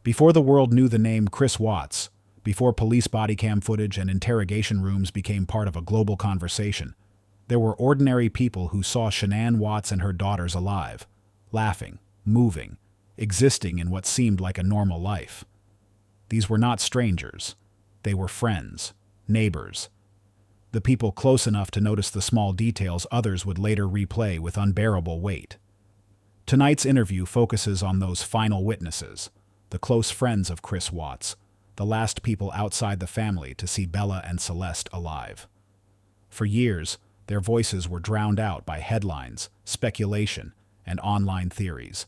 Before the world knew the name Chris Watts, before police body cam footage and interrogation rooms became part of a global conversation, there were ordinary people who saw Shanann Watts and her daughters alive, laughing, moving, existing in what seemed like a normal life. These were not strangers. They were friends, neighbors, the people close enough to notice the small details others would later replay with unbearable weight. Tonight's interview focuses on those final witnesses, the close friends of Chris Watts, the last people outside the family to see Bella and Celeste alive. For years, their voices were drowned out by headlines, speculation, and online theories.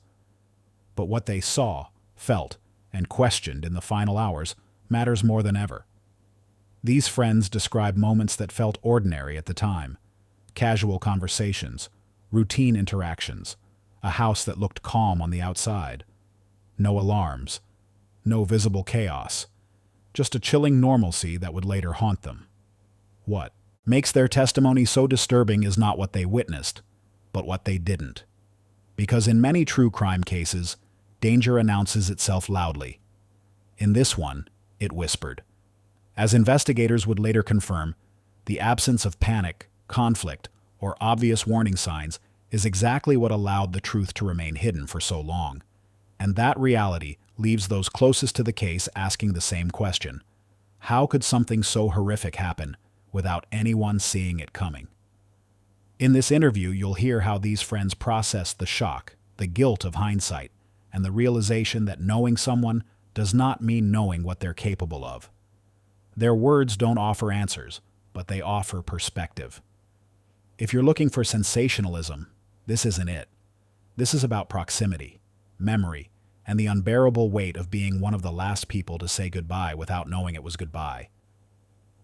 But what they saw, felt, and questioned in the final hours matters more than ever. These friends describe moments that felt ordinary at the time, casual conversations, routine interactions, a house that looked calm on the outside. No alarms, no visible chaos, just a chilling normalcy that would later haunt them. What makes their testimony so disturbing is not what they witnessed, but what they didn't. Because in many true crime cases, danger announces itself loudly. In this one, it whispered. As investigators would later confirm, the absence of panic, conflict, or obvious warning signs is exactly what allowed the truth to remain hidden for so long. And that reality leaves those closest to the case asking the same question. How could something so horrific happen without anyone seeing it coming? In this interview, you'll hear how these friends processed the shock, the guilt of hindsight, and the realization that knowing someone does not mean knowing what they're capable of. Their words don't offer answers, but they offer perspective. If you're looking for sensationalism, this isn't it. This is about proximity, memory, and the unbearable weight of being one of the last people to say goodbye without knowing it was goodbye.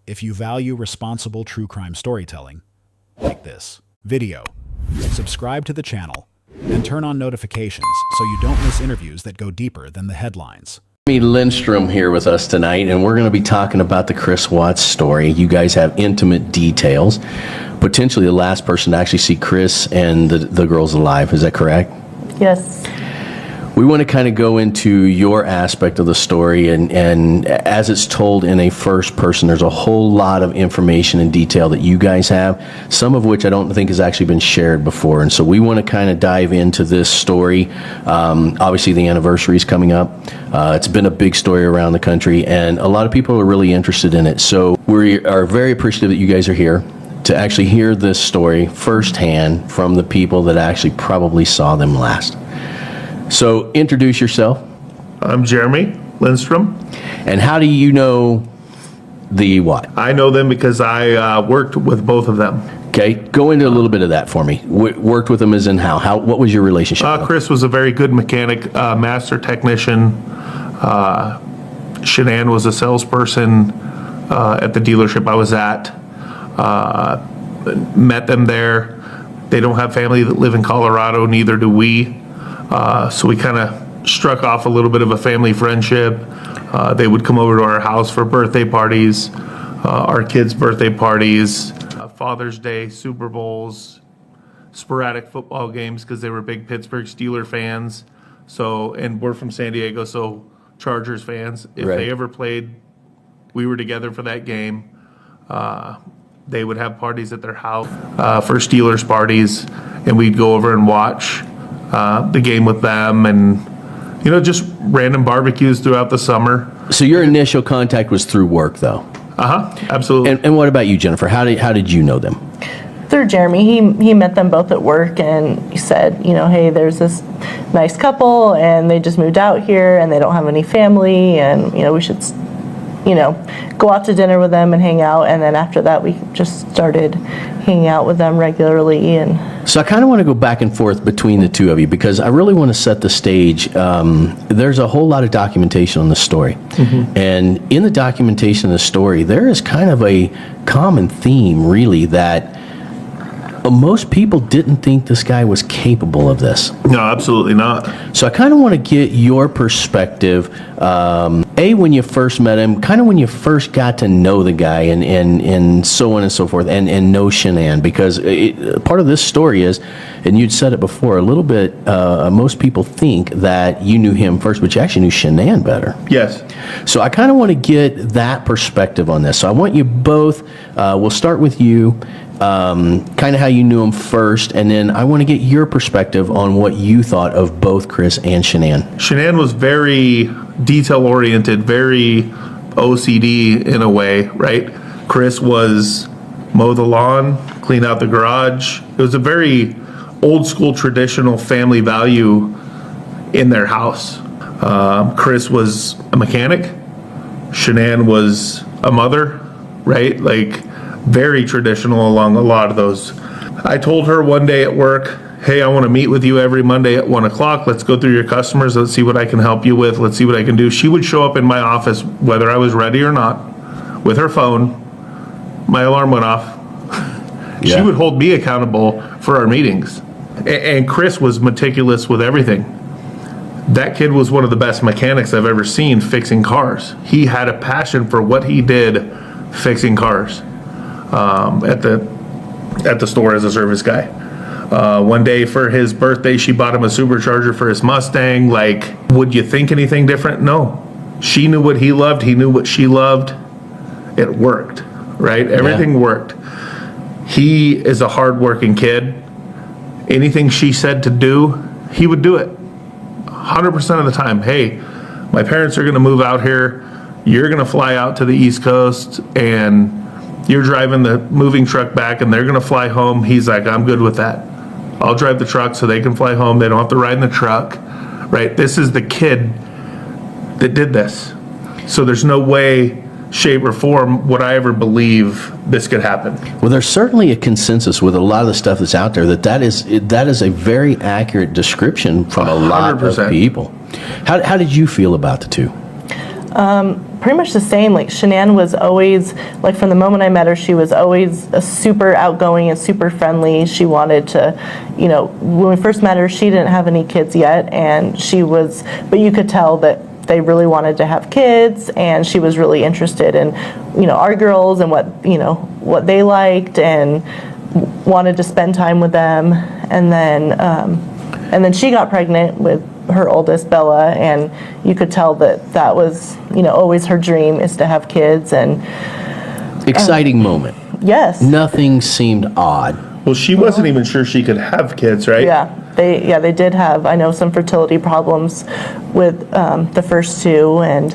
If you value responsible true crime storytelling, like this video, subscribe to the channel, and turn on notifications so you don't miss interviews that go deeper than the headlines. Lindstrom here with us tonight, and we're going to be talking about the Chris Watts story. You guys have intimate details. Potentially the last person to actually see Chris and the girls alive. Is that correct? Yes. We want to kind of go into your aspect of the story, and as it's told in a first person, there's a whole lot of information and detail that you guys have, some of which I don't think has actually been shared before. And so we want to kind of dive into this story. Obviously, the anniversary is coming up. It's been a big story around the country, and a lot of people are really interested in it. So we are very appreciative that you guys are here to actually hear this story firsthand from the people that actually probably saw them last. So introduce yourself. I'm Jeremy Lindstrom. And how do you know the what? I know them because I worked with both of them. Okay, go into a little bit of that for me. Worked with them as in how? What was your relationship? Chris was a very good mechanic, master technician. Shanann was a salesperson at the dealership I was at. Met them there. They don't have family that live in Colorado, neither do we. So we kind of struck off a little bit of a family friendship. They would come over to our house for birthday parties, our kids' birthday parties, Father's Day, Super Bowls, sporadic football games because they were big Pittsburgh Steelers fans. So, and we're from San Diego, so Chargers fans. If they ever played, we were together for that game. They would have parties at their house for Steelers parties, and we'd go over and watch the game with them, and just random barbecues throughout the summer. So your initial contact was through work, though. Absolutely. And what about you, Jennifer? How did you know them? Through Jeremy. He met them both at work, and he said, hey, there's this nice couple, and they just moved out here, and they don't have any family, and we should go out to dinner with them and hang out. And then after that, we just started hanging out with them regularly. And so I kind of want to go back and forth between the two of you because I really want to set the stage. There's a whole lot of documentation on the story. Mm-hmm. And in the documentation of the story, there is kind of a common theme, really, that most people didn't think this guy was capable of this. No, absolutely not. So I kind of want to get your perspective. when you first met him, kind of when you first got to know the guy and so on and so forth, and know Shanann, because part of this story is, and you'd said it before a little bit, most people think that you knew him first, but you actually knew Shanann better. Yes. So I kind of want to get that perspective on this. So I want you both, we'll start with you, kind of how you knew him first, and then I want to get your perspective on what you thought of both Chris and Shanann. Shanann was very detail-oriented, very OCD in a way, right? Chris was mow the lawn, clean out the garage. It was a very old-school, traditional family value in their house. Chris was a mechanic. Shanann was a mother, right? Like, very traditional along a lot of those. I told her one day at work, hey, I want to meet with you every Monday at 1 o'clock. Let's go through your customers. Let's see what I can help you with. Let's see what I can do. She would show up in my office, whether I was ready or not, with her phone. My alarm went off. Yeah. She would hold me accountable for our meetings. And Chris was meticulous with everything. That kid was one of the best mechanics I've ever seen fixing cars. He had a passion for what he did fixing cars at the store as a service guy. One day for his birthday, she bought him a supercharger for his Mustang. Like, would you think anything different? No. She knew what he loved. He knew what she loved. It worked, right? Everything worked. He is a hardworking kid. Anything she said to do, he would do it. 100% of the time. Hey, my parents are going to move out here. You're going to fly out to the East Coast, and you're driving the moving truck back, and they're going to fly home. He's like, I'm good with that. I'll drive the truck so they can fly home. They don't have to ride in the truck, right? This is the kid that did this. So there's no way, shape, or form would I ever believe this could happen. Well, there's certainly a consensus with a lot of the stuff that's out there that is a very accurate description from a lot 100%. of people. How did you feel about the two? Pretty much the same. Like, Shanann was always, like, from the moment I met her, she was always a super outgoing and super friendly. She wanted to, when we first met her, she didn't have any kids yet, and but you could tell that they really wanted to have kids, and she was really interested in, our girls and what they liked, and wanted to spend time with them. And then she got pregnant with her oldest, Bella, and you could tell that was, always her dream, is to have kids. And Exciting moment. yes, Nothing seemed odd. Well, she wasn't even sure she could have kids, right? they did have, I know, some fertility problems with the first two, and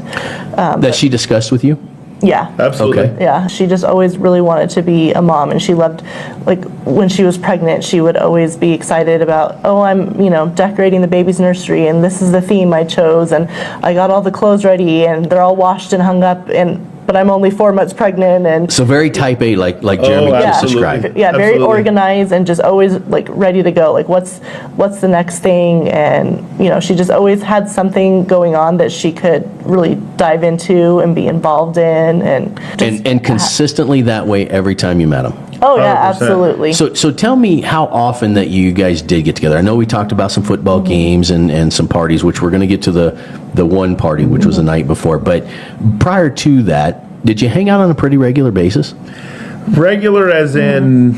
That she discussed with you? yeah. Absolutely. Okay. Yeah, she just always really wanted to be a mom, and she loved, like, when she was pregnant, she would always be excited about, I'm, decorating the baby's nursery, and this is the theme I chose, and I got all the clothes ready, and they're all washed and hung up, but I'm only 4 months pregnant, and So very type A, like Jeremy just absolutely. described. yeah, very Absolutely. organized, and just always, like, ready to go. Like, what's the next thing? And she just always had something going on that she could really dive into and be involved in, and just, And consistently that way every time you met him. oh yeah, 100%. absolutely. So tell me how often that you guys did get together. I know we talked about some football games and some parties, which we're going to get to the one party, which was the night before. But prior to that, did you hang out on a pretty regular basis? Regular as in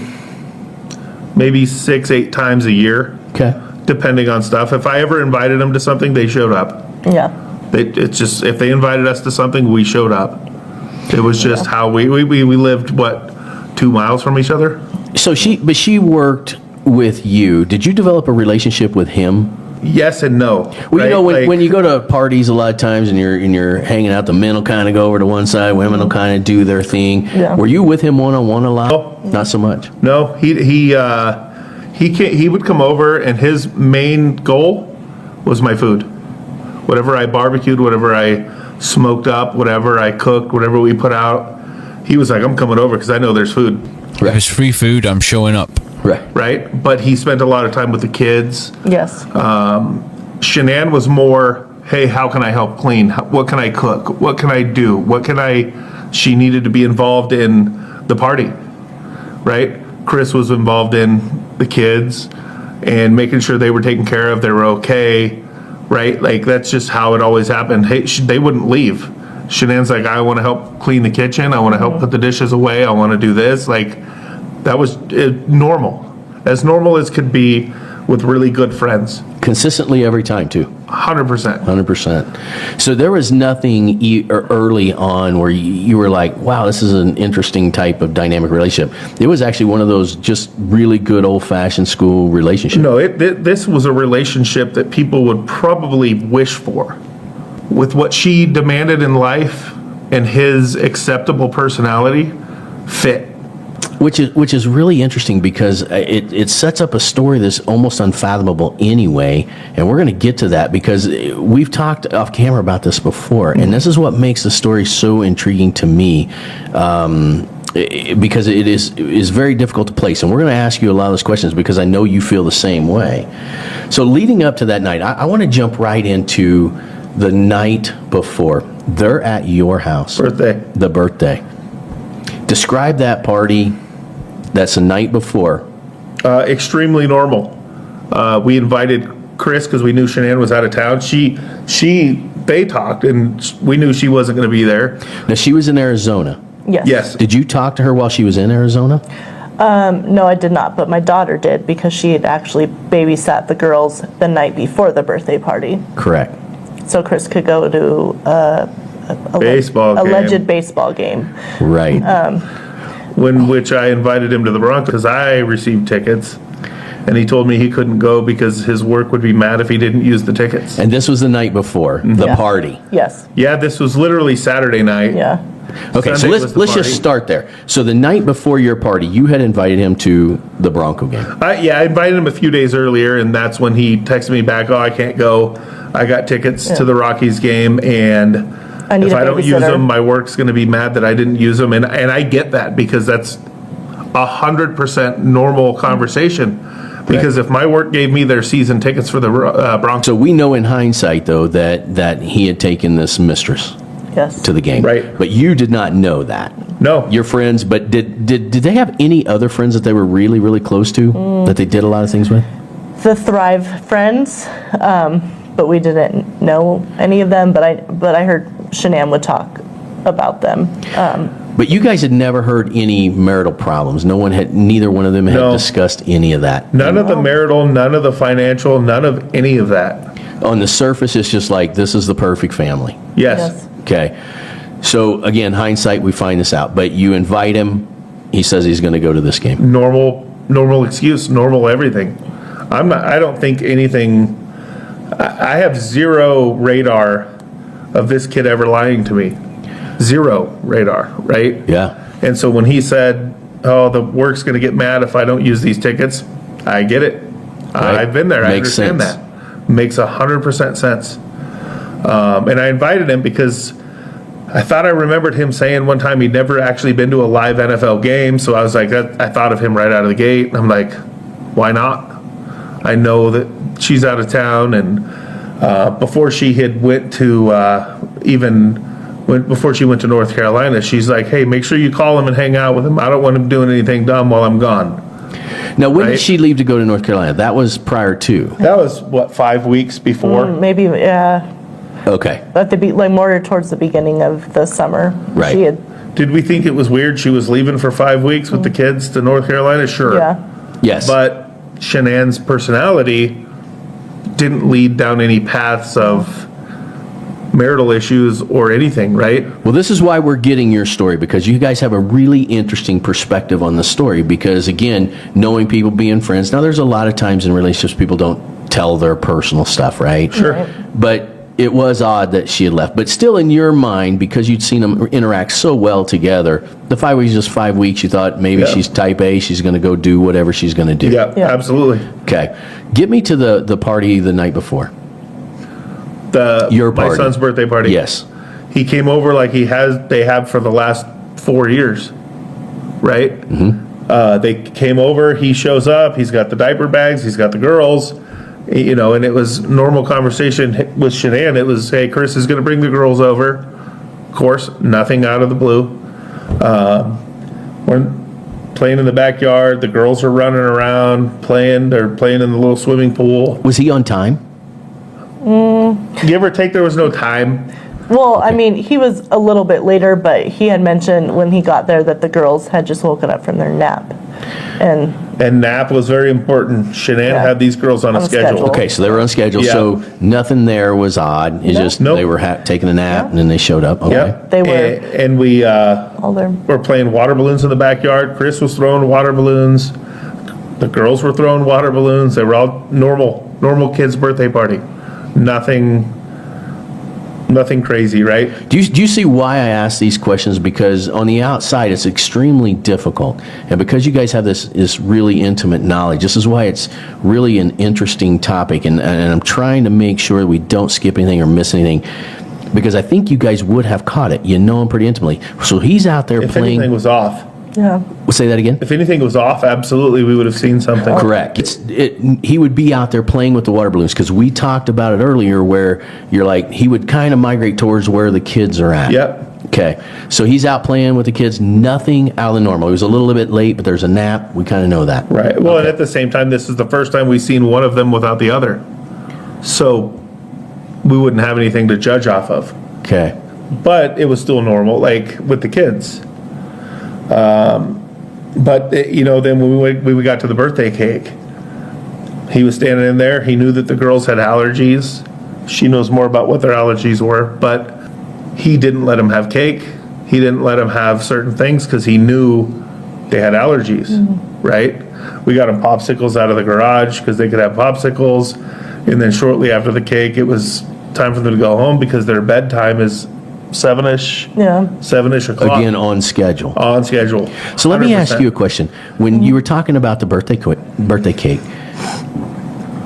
maybe 6-8 times a year, Okay. depending on stuff. If I ever invited them to something, they showed up. Yeah. It's just, if they invited us to something, we showed up. It was just how we lived, 2 miles from each other? So she worked with you. Did you develop a relationship with him? Yes and no. Well, right? when you go to parties a lot of times and you're hanging out, the men will kind of go over to one side, women will kind of do their thing. Yeah. Were you with him one-on-one a lot? No. Not so much. No, he would come over, and his main goal was my food. Whatever I barbecued, whatever I smoked up, whatever I cooked, whatever we put out, he was like, I'm coming over because I know there's food, If it's free food, I'm showing up. Right. right? But he spent a lot of time with the kids. Yes. Shanann was more, hey, how can I help clean? What can I cook? What can I do? She needed to be involved in the party, right? Chris was involved in the kids and making sure they were taken care of, they were okay, right? Like, that's just how it always happened. Hey, they wouldn't leave. Shanann's like, I want to help clean the kitchen. I want to help put the dishes away. I want to do this. Like, that was normal. As normal as could be with really good friends. Consistently every time, too. 100%. 100%. So there was nothing early on where you were like, wow, this is an interesting type of dynamic relationship. It was actually one of those just really good old-fashioned school relationships. No, this was a relationship that people would probably wish for. With what she demanded in life and his acceptable personality, fit. Which is really interesting because it sets up a story that's almost unfathomable anyway, and we're going to get to that because we've talked off camera about this before, and this is what makes the story so intriguing to me, because it is very difficult to place, and we're going to ask you a lot of those questions because I know you feel the same way. So leading up to that night, I want to jump right into the night before. They're at your house. The birthday. Describe that party. That's the night before. Extremely normal. We invited Chris because we knew Shanann was out of town. They talked, and we knew she wasn't going to be there. Now, she was in Arizona. Yes. Yes. Did you talk to her while she was in Arizona? No, I did not, but my daughter did because she had actually babysat the girls the night before the birthday party. Correct. So Chris could go to a alleged baseball game. Right. Which I invited him to the Broncos because I received tickets, and he told me he couldn't go because his work would be mad if he didn't use the tickets. And this was the night before, the Yeah. party. Yes. Yeah, this was literally Saturday night. Yeah. Okay, Sunday so was the let's just party. start there. So the night before your party, you had invited him to the Bronco game. I invited him a few days earlier, and that's when he texted me back, oh, I can't go. I got tickets to the Rockies game, and I need if a I don't use babysitter. them, my work's going to be mad that I didn't use them. And I get that because that's 100% normal conversation. Because if my work gave me their season tickets for the Broncos. So we know in hindsight, though, that he had taken this mistress Yes. to the game. Right. But you did not know that. No. Your friends, but did they have any other friends that they were really, really close to that they did a lot of things with? The Thrive friends, but we didn't know any of them. But I heard Shanann would talk about them. But you guys had never heard any marital problems. Neither one of them had No. discussed any of that. None of the marital, none of the financial, none of any of that. On the surface, it's just like, this is the perfect family. Yes. Okay. So again, hindsight, we find this out. But you invite him. He says he's going to go to this game. Normal excuse, normal everything. I don't think anything. I have zero radar of this kid ever lying to me. Zero radar, right? Yeah. And so when he said, oh, the work's going to get mad if I don't use these tickets, I get it. Right. I've been there. I Makes understand sense. that. Makes 100% sense. And I invited him because I thought I remembered him saying one time he'd never actually been to a live NFL game. So I was like, I thought of him right out of the gate. And I'm like, why not? I know that she's out of town. And before she had went to before she went to North Carolina, she's like, hey, make sure you call him and hang out with him. I don't want him doing anything dumb while I'm gone. Now, when did Right. she leave to go to North Carolina? That was prior to. That was, 5 weeks before? Maybe, yeah, Okay. at more towards the beginning of the summer. Right. She had, Did we think it was weird she was leaving for 5 weeks with the kids to North Carolina? Sure. yeah. Yes. But Shanann's personality didn't lead down any paths of marital issues or anything, right? Well, this is why we're getting your story, because you guys have a really interesting perspective on the story. Because, again, knowing people, being friends. Now, there's a lot of times in relationships people don't tell their personal stuff, right? Sure. Right. But it was odd that she had left. But still, in your mind, because you'd seen them interact so well together, the 5 weeks is just 5 weeks. You thought maybe Yeah. she's type A, she's going to go do whatever she's going to do. Yeah, Yeah. absolutely. Okay. Get me to the party the night before. Your My party. son's birthday party. Yes. He came over like they have for the last 4 years, right? Mm-hmm. They came over, he shows up, he's got the diaper bags, he's got the girls, and it was normal conversation with Shanann. It was, hey, Chris is going to bring the girls over. Of course, nothing out of the blue. We're playing in the backyard, the girls are running around, playing in the little swimming pool. Was he on time? Give or take, there was no time. Well, I mean, he was a little bit later, but he had mentioned when he got there that the girls had just woken up from their nap. And nap was very important. Shanann had these girls on a schedule. Okay, so they were on schedule, Yeah. so nothing there was odd. It's just Nope. they were taking a nap and then they showed up. Okay. Yep. They were And we all there. were playing water balloons in the backyard. Chris was throwing water balloons. The girls were throwing water balloons. They were all normal kids' birthday party. Nothing crazy, right? Do you see why I ask these questions? Because on the outside, it's extremely difficult. And because you guys have this really intimate knowledge, this is why it's really an interesting topic. And I'm trying to make sure we don't skip anything or miss anything. Because I think you guys would have caught it. You know him pretty intimately. So he's out there If playing. anything was off. Yeah. Say that again? If anything was off, absolutely, we would have seen something. Correct. He would be out there playing with the water balloons because we talked about it earlier where you're like, he would kind of migrate towards where the kids are at. Yep. Okay. So he's out playing with the kids, nothing out of the normal. He was a little bit late, but there's a nap. We kind of know that. Right. Well, and at the same time, this is the first time we've seen one of them without the other. So we wouldn't have anything to judge off of. Okay. But it was still normal, like with the kids. But, then when we got to the birthday cake, he was standing in there. He knew that the girls had allergies. She knows more about what their allergies were, but he didn't let them have cake. He didn't let them have certain things because he knew they had allergies, right? We got them popsicles out of the garage because they could have popsicles. And then shortly after the cake, it was time for them to go home because their bedtime is 7-ish. Yeah. 7-ish o'clock. Again, on schedule. On schedule. So let me ask 100%. you a question. When you were talking about the birthday cake,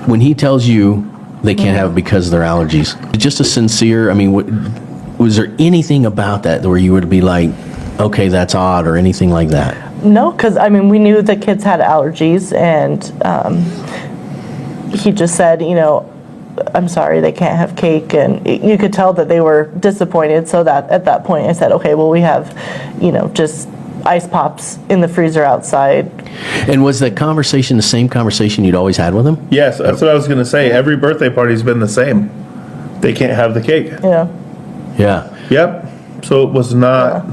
when he tells you they can't have it because of their allergies, just a sincere, I mean, was there anything about that where you would be like, okay, that's odd or anything like that? No, because, I mean, we knew the kids had allergies, and he just said, I'm sorry, they can't have cake, and you could tell that they were disappointed, so that at that point I said, okay, well, we have, just ice pops in the freezer outside. And was that conversation the same conversation you'd always had with him? Yes, that's what I was going to say. Every birthday party's been the same. They can't have the cake. Yeah. Yeah. Yep. So it was not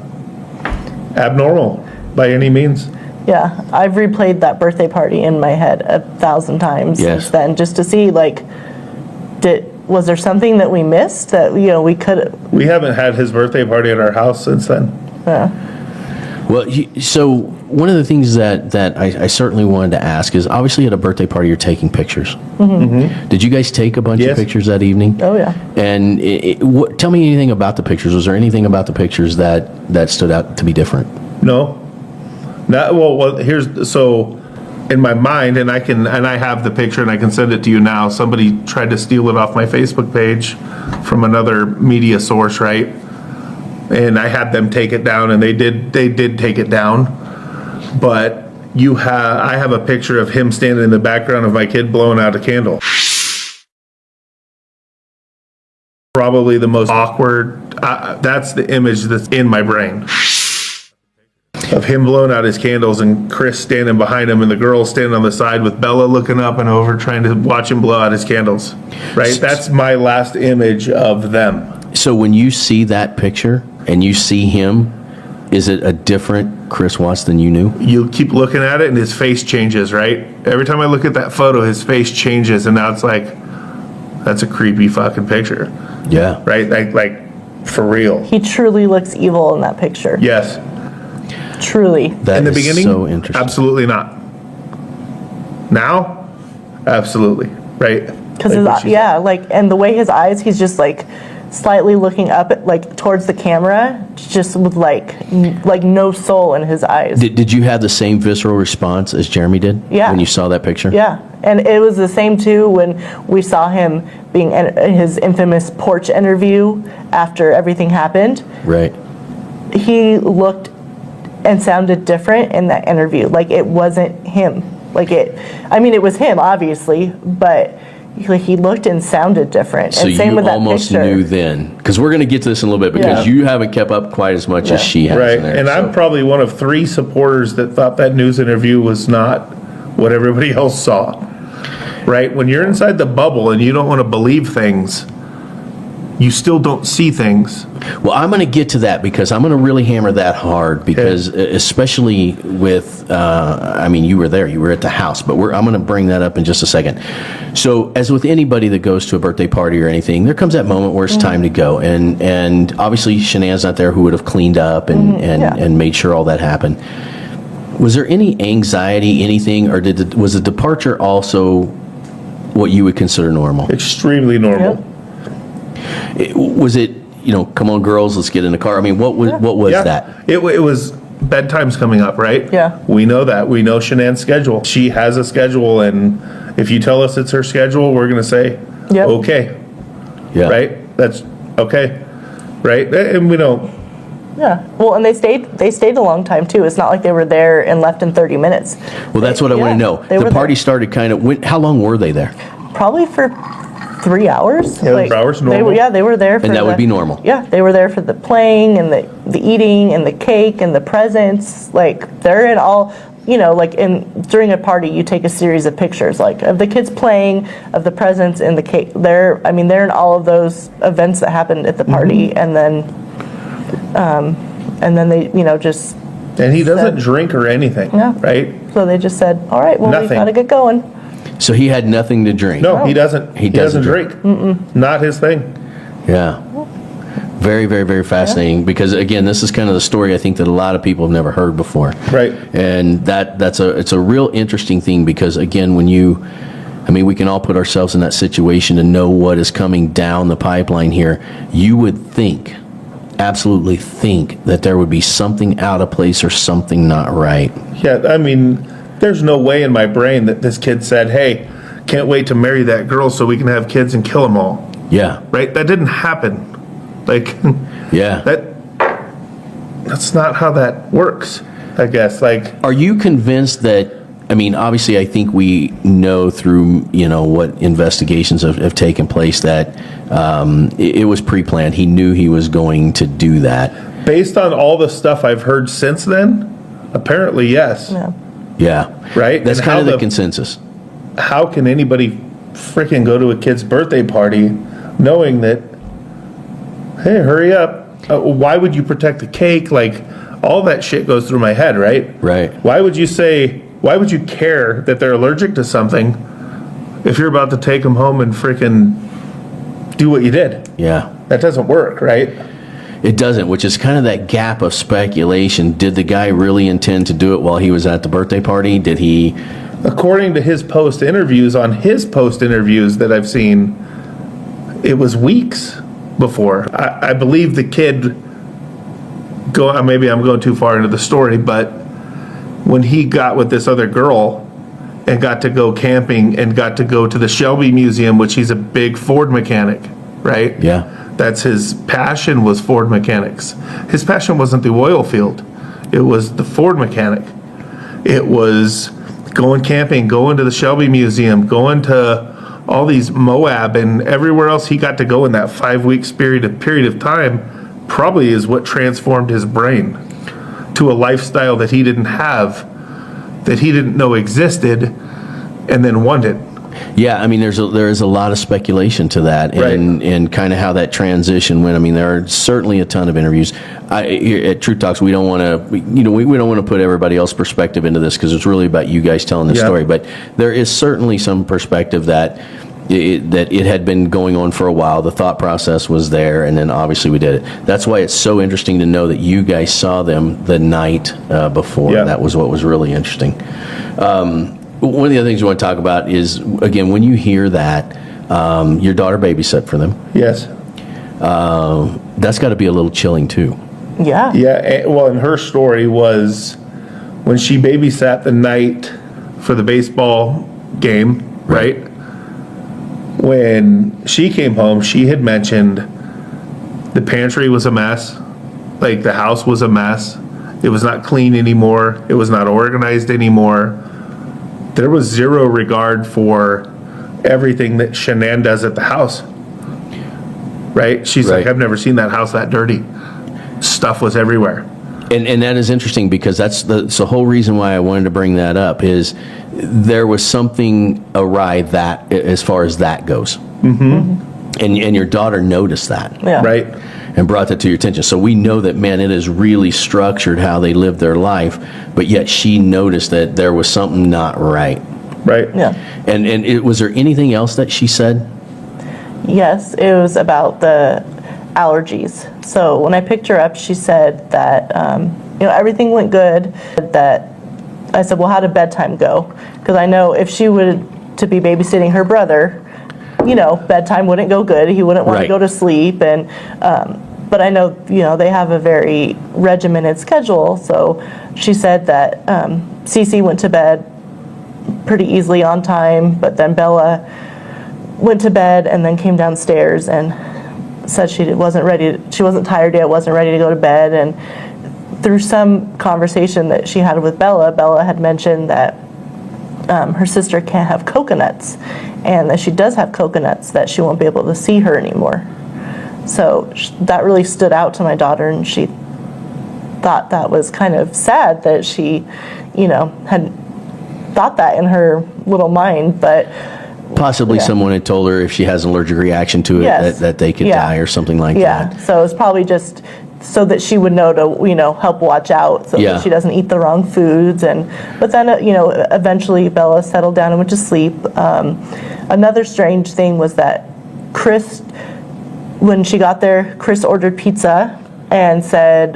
abnormal by any means. Yeah, I've replayed that birthday party in my head 1,000 times Yes. since then, just to see, was there something that we missed that, we could. We haven't had his birthday party at our house since then. Well, so one of the things that I certainly wanted to ask is, obviously at a birthday party you're taking pictures. Mm-hmm. Did you guys take a bunch of Yes. pictures that evening? Oh, yeah. And tell me anything about the pictures. Was there anything about the pictures that stood out to be different? No. So in my mind, and I have the picture and I can send it to you now. Somebody tried to steal it off my Facebook page from another media source, right? And I had them take it down, and they did take it down. But I have a picture of him standing in the background of my kid blowing out a candle. Probably the most awkward. That's the image that's in my brain. Of him blowing out his candles and Chris standing behind him and the girl standing on the side with Bella looking up and over trying to watch him blow out his candles. Right? That's my last image of them. So when you see that picture and you see him, is it a different Chris Watts than you knew? You keep looking at it and his face changes, right? Every time I look at that photo, his face changes, and now it's like, that's a creepy fucking picture. Yeah. Right? Like for real. He truly looks evil in that picture. Yes. Truly. That In the is beginning, so interesting. absolutely not. Now, absolutely. Right? Because Like what she said. and the way his eyes, he's just slightly looking up at, towards the camera, just with no soul in his eyes. Did you have the same visceral response as Jeremy did? Yeah. When you saw that picture? Yeah, and it was the same too when we saw him being in his infamous porch interview after everything happened. Right. He looked and sounded different in that interview. It wasn't him. It was him, obviously, but he looked and sounded different. So and same you with that almost picture. knew then, because we're going to get to this in a little bit, because Yeah. you haven't kept up quite as much as she has. Right, in there, and so. I'm probably one of 3 supporters that thought that news interview was not what everybody else saw. right? When you're inside the bubble and you don't want to believe things, you still don't see things. Well, I'm going to get to that because I'm going to really hammer that hard because especially with, you were there, you were at the house, but I'm going to bring that up in just a second. So as with anybody that goes to a birthday party or anything, there comes that moment where it's time to go. And obviously Shanann's not there, who would have cleaned up and made sure all that happened. Was there any anxiety, anything, or was the departure also what you would consider normal? Extremely normal. Yep. Was it, come on, girls, let's get in the car? I mean, what was that? It was bedtime's coming up, right? Yeah. We know that. We know Shanann's schedule. She has a schedule, and if you tell us it's her schedule, we're going to say, Yep. okay. Yeah. Right? That's okay. Right? And we don't. Yeah. Well, and they stayed a long time too. It's not like they were there and left in 30 minutes. Well, that's what I want to know. The party started how long were they there? Probably for 3 hours. Yeah, 3 hours, normal. They were there for And that would be normal. Yeah, they were there for the playing and the eating and the cake and the presents. Like, they're in all, during a party, you take a series of pictures, like, of the kids playing, of the presents and the cake. They're in all of those events that happened at the party. And then they, just... And he doesn't drink or anything, right? So they just said, all right, well, we Nothing. got to get going. So he had nothing to drink? No, he doesn't. He doesn't drink. Not his thing. Yeah. Very, very, very fascinating because, again, this is kind of the story I think that a lot of people have never heard before. Right. And it's a real interesting thing because, again, when we can all put ourselves in that situation and know what is coming down the pipeline here. You would absolutely think that there would be something out of place or something not right. Yeah, there's no way in my brain that this kid said, hey, can't wait to marry that girl so we can have kids and kill them all. Yeah. Right? That didn't happen. Like, yeah. That's not how that works, I guess. Like, are you convinced that, obviously I think we know through, what investigations have taken place that it was pre-planned. He knew he was going to do that. Based on all the stuff I've heard since then, apparently yes. Yeah. Yeah. Right? That's And kind of the consensus. How can anybody freaking go to a kid's birthday party knowing that, hey, hurry up. Why would you protect the cake? Like, all that shit goes through my head, right? Right. Why would you care that they're allergic to something if you're about to take them home and freaking do what you did? Yeah. That doesn't work, right? It doesn't, which is kind of that gap of speculation. Did the guy really intend to do it while he was at the birthday party? Did he? According to his post interviews that I've seen, it was weeks before. I believe the kid, maybe I'm going too far into the story, but when he got with this other girl and got to go camping and got to go to the Shelby Museum, which he's a big Ford mechanic, right? Yeah. That's his passion, was Ford mechanics. His passion wasn't the oil field. It was the Ford mechanic. It was going camping, going to the Shelby Museum, going to all these Moab and everywhere else he got to go in that 5 weeks period of time, probably is what transformed his brain to a lifestyle that he didn't have, that he didn't know existed, and then wanted. Yeah, there is a lot of speculation to that, and kind of how that transition went. There are certainly a ton of interviews. Here at Truth Talks, we don't want to, we don't want to put everybody else's perspective into this because it's really about you guys telling the story. But there is certainly some perspective that it had been going on for a while. The thought process was there, and then obviously we did it. That's why it's so interesting to know that you guys saw them the night before. Yeah. That was what was really interesting. One of the other things you want to talk about is, again, when you hear that, your daughter babysat for them. Yes. That's got to be a little chilling, too. Yeah. Yeah, well, and her story was when she babysat the night for the baseball game, right? When she came home, she had mentioned the pantry was a mess, like the house was a mess. It was not clean anymore. It was not organized anymore. There was zero regard for everything that Shanann does at the house. Right? She's like, I've never seen that house that dirty. Stuff was everywhere. And that is interesting because that's the whole reason why I wanted to bring that up is there was something awry that as far as that goes. Mm-hmm. And your daughter noticed that. Yeah. Right. And brought that to your attention. So we know that, man, it is really structured how they live their life, but yet she noticed that there was something not right. Right. Yeah. And was there anything else that she said? Yes, it was about the allergies. So when I picked her up, she said that everything went good. That I said, well, how did bedtime go? Because I know if she would to be babysitting her brother, bedtime wouldn't go good. He wouldn't want to go to sleep, and but I know they have a very regimented schedule. So she said that Cece went to bed pretty easily on time, but then Bella went to bed and then came downstairs and said she wasn't tired yet, wasn't ready to go to bed. And through some conversation that she had with Bella had mentioned that her sister can't have coconuts, and that she does have coconuts, that she won't be able to see her anymore. So that really stood out to my daughter, and she thought that was kind of sad that she, had thought that in her little mind, but possibly someone had told her if she has an allergic reaction to it that they could die or something like that. Yeah, so it's probably just so that she would know to help watch out, so that she doesn't eat the wrong foods. But then eventually Bella settled down and went to sleep. Another strange thing was that Chris, when she got there, Chris ordered pizza and said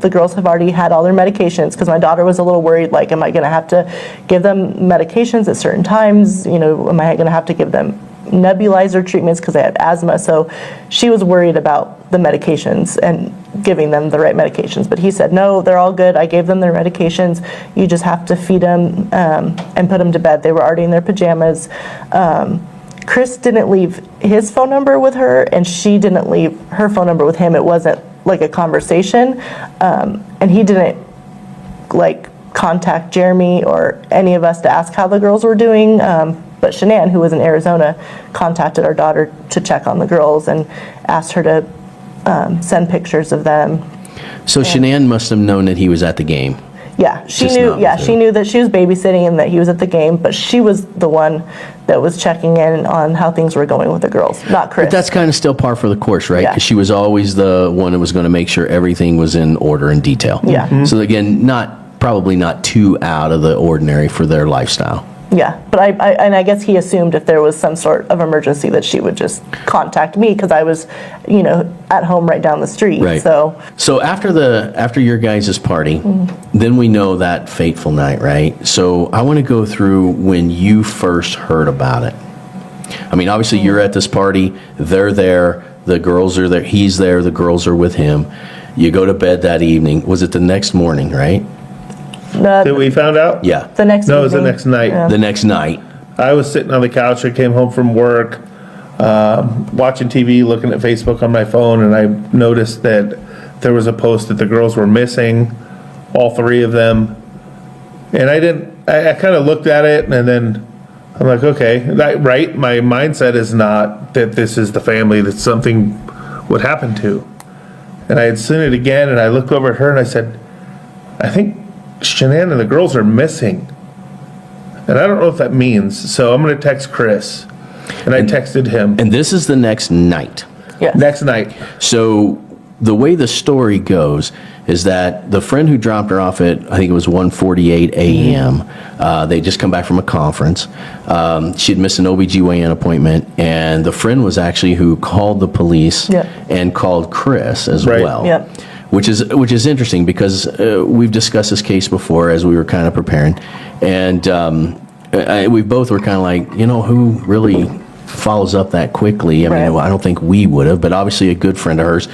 the girls have already had all their medications, because my daughter was a little worried, like, am I going to have to give them medications at certain times? Am I going to have to give them nebulizer treatments because they had asthma? So she was worried about the medications and giving them the right medications. But he said, no, they're all good. I gave them their medications. You just have to feed them and put them to bed. They were already in their pajamas. Chris didn't leave his phone number with her, and she didn't leave her phone number with him. It wasn't like a conversation, and he didn't contact Jeremy or any of us to ask how the girls were doing. But Shanann, who was in Arizona, contacted our daughter to check on the girls and asked her to send pictures of them. So Shanann must have known that he was at the game. Yeah, she knew. Yeah, she knew that she was babysitting and that he was at the game, but she was the one that was checking in on how things were going with the girls, not Chris. But that's kind of still par for the course, right? Yeah. Because she was always the one that was going to make sure everything was in order and detail. Yeah. Mm-hmm. So again, probably not too out of the ordinary for their lifestyle. Yeah, but I guess he assumed if there was some sort of emergency that she would just contact me, because I was, at home right down the street. Right. So after your guys' party, then we know that fateful night, right? So I want to go through when you first heard about it. I mean, obviously you're at this party, they're there, the girls are there, he's there, the girls are with him. You go to bed that evening. Was it the next morning, right? That we found out? Yeah. The next No, it was the evening. next night. Yeah. The next night. I was sitting on the couch. I came home from work, watching TV, looking at Facebook on my phone, and I noticed that there was a post that the girls were missing, all three of them. And I kind of looked at it, and then I'm like, okay, right? My mindset is not that this is the family that something would happen to. And I had seen it again, and I looked over at her, and I said, I think Shanann and the girls are missing. And I don't know what that means, so I'm going to text Chris. And I texted him. And this is the next night. Yes. Next night. So the way the story goes is that the friend who dropped her off at, I think it was 1:48 a.m., they just come back from a conference. She had missed an OBGYN appointment, and the friend was actually who called the police and called Chris as well. Yep. Which is interesting, because we've discussed this case before as we were kind of preparing, and we both were kind of like, who really follows up that quickly? I mean, I don't think we would have, but obviously a good friend of hers,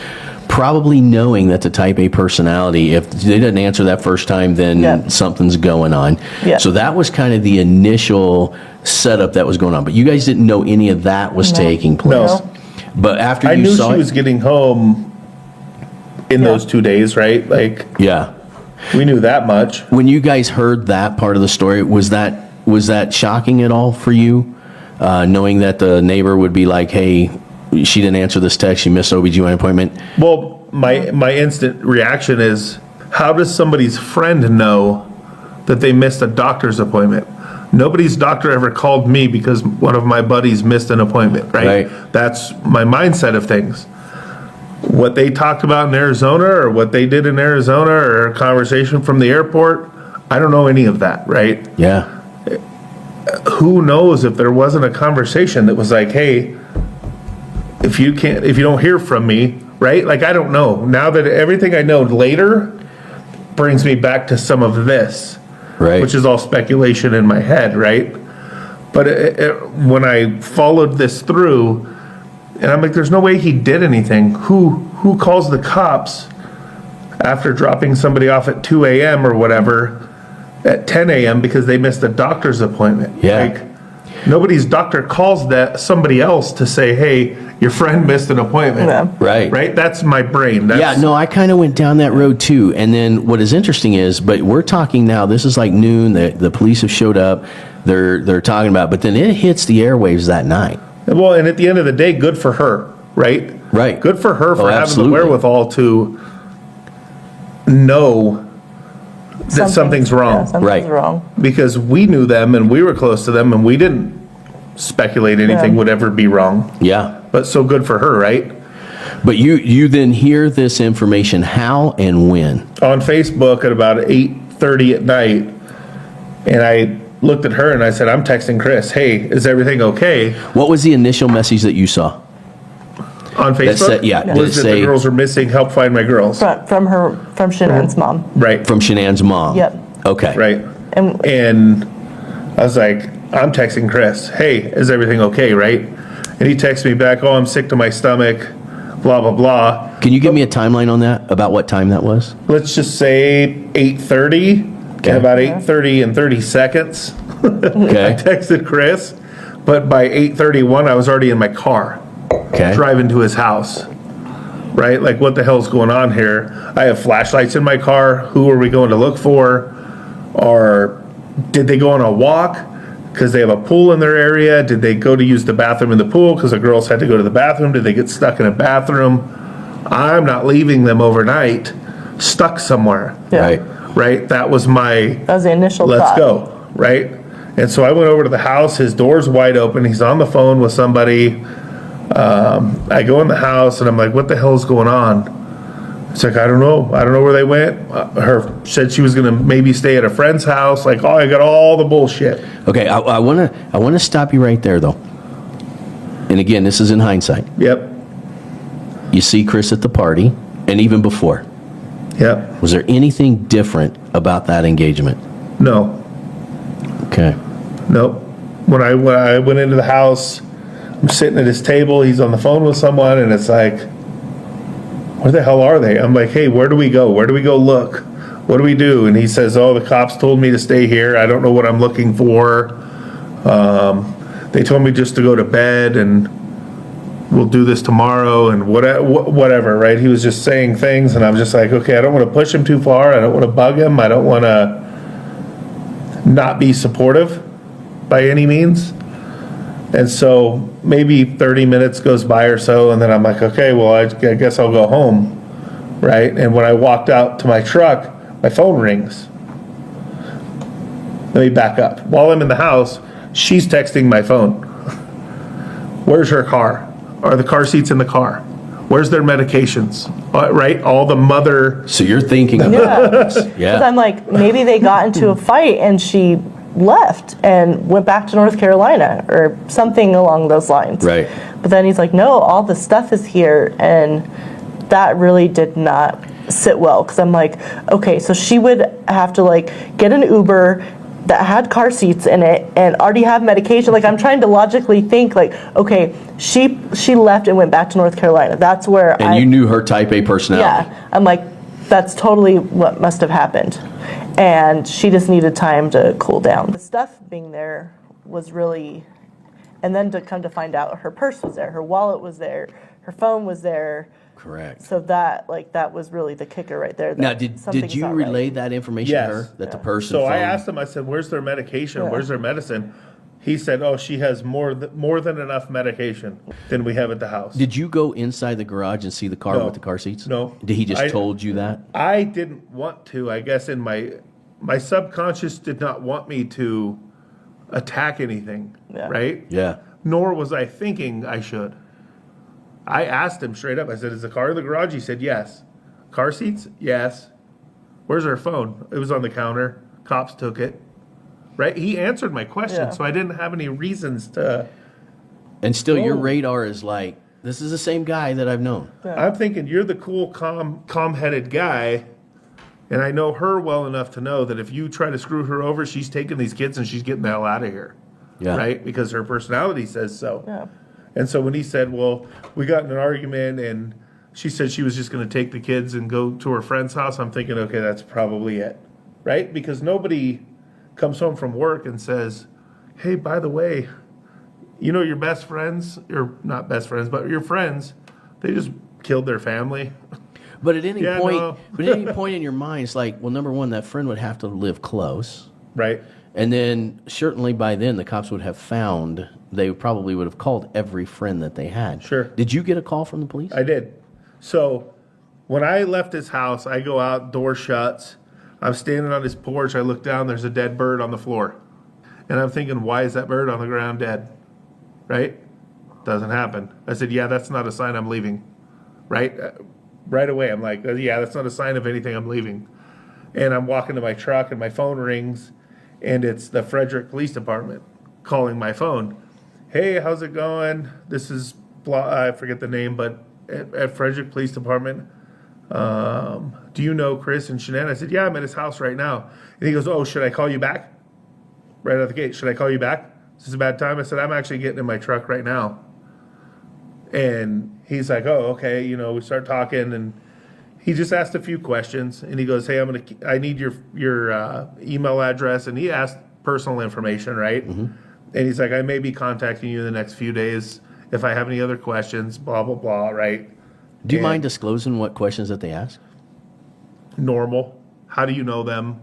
probably knowing that the type A personality, if they didn't answer that first time, then something's going on. Yeah. So that was kind of the initial setup that was going on, but you guys didn't know any of that was taking place. No. But after I you knew saw she it, was getting home in those 2 days, right? Like, yeah. we knew that much. When you guys heard that part of the story, was that shocking at all for you? Knowing that the neighbor would be like, hey, she didn't answer this text, she missed OBGYN appointment? Well, my instant reaction is, how does somebody's friend know that they missed a doctor's appointment? Nobody's doctor ever called me because one of my buddies missed an appointment, right? That's my mindset of things. What they talked about in Arizona or what they did in Arizona or a conversation from the airport, I don't know any of that, right? Yeah. Who knows if there wasn't a conversation that was like, hey, if you don't hear from me, right? Like, I don't know. Now that everything I know later brings me back to some of this. Right. Which is all speculation in my head, right? But when I followed this through, and I'm like, there's no way he did anything. Who calls the cops after dropping somebody off at 2 a.m. or whatever at 10 a.m. because they missed a doctor's appointment? Yeah. Like, nobody's doctor calls that somebody else to say, hey, your friend missed an appointment. Yeah. Right. Right? That's my brain. Yeah, no, I kind of went down that road too. And then what is interesting is, but we're talking now, this is like noon, the police have showed up, they're talking about, but then it hits the airwaves that night. Well, and at the end of the day, good for her, right? Right. Good for her for having the absolutely. wherewithal to know that something's wrong. Yeah, something's Right. wrong. Because we knew them and we were close to them and we didn't speculate anything Yeah. would ever be wrong. Yeah. But so good for her, right? But you then hear this information how and when? On Facebook at about 8:30 at night, and I looked at her and I said, I'm texting Chris, hey, is everything okay? What was the initial message that you saw? On Facebook? said- yeah, did Was it that say- the girls are missing, help find my girls. From Shanann's mom. Right, From Shanann's mom? Yep. Okay. right. And And I was like, I'm texting Chris, hey, is everything okay, right? And he texts me back, oh, I'm sick to my stomach, blah, blah, blah. Can you give me a timeline on that, about what time that was? Let's just say 8:30, Okay. and about 8:30 and 30 seconds, I Okay. texted Chris, but by 8:31, I was already in my car, Okay. driving to his house, right? Like, what the hell's going on here? I have flashlights in my car, who are we going to look for? Or did they go on a walk? Because they have a pool in their area. Did they go to use the bathroom in the pool because the girls had to go to the bathroom? Did they get stuck in a bathroom? I'm not leaving them overnight, stuck somewhere, yeah, Right. right? That was my, that was the initial let's thought. go, right? And so I went over to the house, his door's wide open, he's on the phone with somebody. I go in the house and I'm like, what the hell's going on? It's like, I don't know where they went. Her said she was gonna maybe stay at a friend's house, like, oh, I got all the bullshit. Okay, I wanna stop you right there though. And again, this is in hindsight. Yep, You see Chris at the party, and even before. yep, Was there anything different about that engagement? no. Okay. Nope. When I went into the house, I'm sitting at his table, he's on the phone with someone, and it's like, where the hell are they? I'm like, hey, where do we go? Where do we go look? What do we do? And he says, oh, the cops told me to stay here. I don't know what I'm looking for. They told me just to go to bed and we'll do this tomorrow and whatever, right? He was just saying things and I'm just like, okay, I don't want to push him too far. I don't want to bug him. I don't want to not be supportive by any means. And so maybe 30 minutes goes by or so, and then I'm like, okay, well, I guess I'll go home, right? And when I walked out to my truck, my phone rings. Let me back up. While I'm in the house, she's texting my phone. Where's her car? Are the car seats in the car? Where's their medications? Right? All the mother... So you're thinking about Yeah. this. Because Yeah. I'm like, maybe they got into a fight and she left and went back to North Carolina or something along those lines. Right. But then he's like, no, all the stuff is here. And that really did not sit well. Because I'm like, okay, so she would have to like get an Uber that had car seats in it and already have medication. Like, I'm trying to logically think like, okay, she left and went back to North Carolina. That's where And you knew her type A personality. yeah, I'm like, that's totally what must have happened. And she just needed time to cool down. The stuff being there was really, and then to come to find out her purse was there, her wallet was there, her phone was there. Correct. So that was really the kicker right there. Now, that did something's you not right. relay that information Yes. to her? That the person So I phone- asked him, I said, where's their medication? Yeah. Where's their medicine? He said, oh, she has more than enough medication than we have at the house. Did you go inside the garage and see the car No. with the car seats? No. Did he just I- told you that? I didn't want to, I guess in my subconscious did not want me to attack anything, Yeah. right? Yeah. Nor was I thinking I should. I asked him straight up. I said, "Is the car in the garage?" He said, "Yes." "Car seats?" "Yes." "Where's her phone?" "It was on the counter. Cops took it." Right? He answered my question, Yeah. so I didn't have any reasons to. And still, your Oh. radar is like, this is the same guy that I've known. I'm thinking you're the cool, calm-headed guy, and I know her well enough to know that if you try to screw her over, she's taking these kids and she's getting the hell out of here. Yeah. Right? Because her personality says so. Yeah. And so when he said, "Well, we got in an argument and she said she was just going to take the kids and go to her friend's house," I'm thinking, okay, that's probably it. Right? Because nobody comes home from work and says, "Hey, by the way, you know your best friends, or not best friends, but your friends, they just killed their family." But at any Yeah, point, no. but at any point in your mind, it's like, well, number one, that friend would have to live close. Right? And then certainly by then the cops would have found, they probably would have called every friend that they had. Sure. Did you get a call from the police? I did. So when I left his house, I go out, door shuts. I'm standing on his porch. I look down, there's a dead bird on the floor. And I'm thinking, why is that bird on the ground dead? Right? Doesn't happen. I said, "Yeah, that's not a sign I'm leaving." Right? Right away, I'm like, "Yeah, that's not a sign of anything, I'm leaving." And I'm walking to my truck and my phone rings, and it's the Frederick Police Department calling my phone. "Hey, how's it going? This is, blah, I forget the name, but at Frederick Police Department. Do you know Chris and Shanann?" I said, "Yeah, I'm at his house right now." And he goes, "Oh, should I call you back?" Right out the gate, "Should I call you back? Is this a bad time?" I said, "I'm actually getting in my truck right now." And he's like, "Oh, okay." We start talking, and he just asked a few questions, and he goes, "Hey, I need your email address," and he asked personal information, right? Mm-hmm. And he's like, "I may be contacting you in the next few days if I have any other questions," blah blah blah, right? Do you And- mind disclosing what questions that they ask? Normal. How do you know them?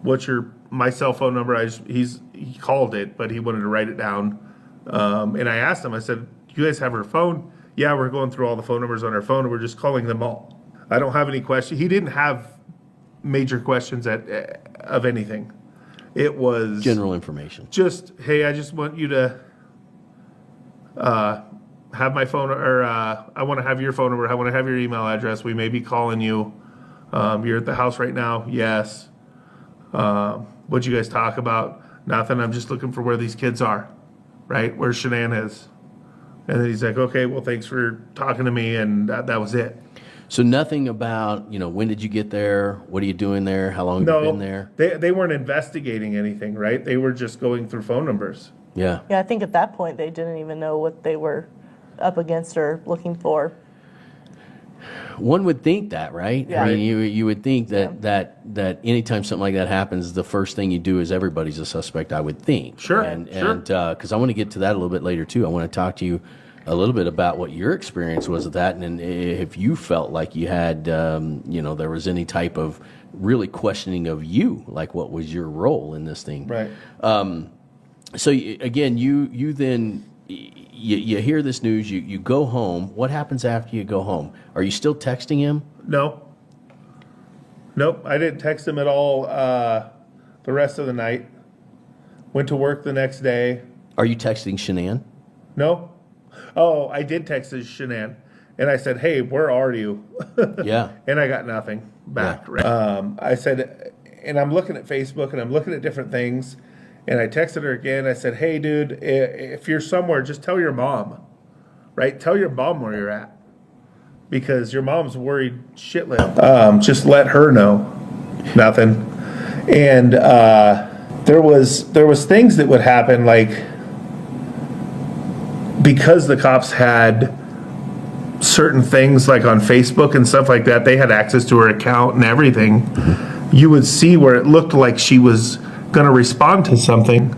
What's my cell phone number? He called it, but he wanted to write it down. And I asked him, I said, "Do you guys have her phone?" "Yeah, we're going through all the phone numbers on our phone and we're just calling them all." I don't have any questions. He didn't have major questions of anything. It was General information. just, "Hey, I just want you to have my phone, or I want to have your phone number. I want to have your email address. We may be calling you. You're at the house right now?" "Yes." "What'd you guys talk about?" "Nothing. I'm just looking for where these kids are." Right? Where Shanann is. And then he's like, "Okay, well, thanks for talking to me." And that was it. So nothing about, when did you get there? What are you doing there? How long have you been there? They weren't investigating anything, right? They were just going through phone numbers. Yeah. Yeah, I think at that point they didn't even know what they were up against or looking for. One would think that, right? Yeah. I mean, you would think that anytime something like that happens, the first thing you do is everybody's a suspect, I would think. Sure, And sure. because I want to get to that a little bit later too. I want to talk to you a little bit about what your experience was with that, and if you felt like you had, there was any type of really questioning of you, like what was your role in this thing? Right. So again, you then. You hear this news, you go home. What happens after you go home? Are you still texting him? No. Nope, I didn't text him at all the rest of the night. Went to work the next day. Are you texting Shanann? No. Oh, I did text his Shanann. And I said, "Hey, where are you?" Yeah. And I got nothing back. Yeah. Right? I said, and I'm looking at Facebook and I'm looking at different things. And I texted her again. I said, "Hey, dude, if you're somewhere, just tell your mom, right? Tell your mom where you're at, because your mom's worried shitless. Just let her know." Nothing. And there was things that would happen, like, because the cops had certain things like on Facebook and stuff like that, they had access to her account and everything. You would see where it looked like she was going to respond to something,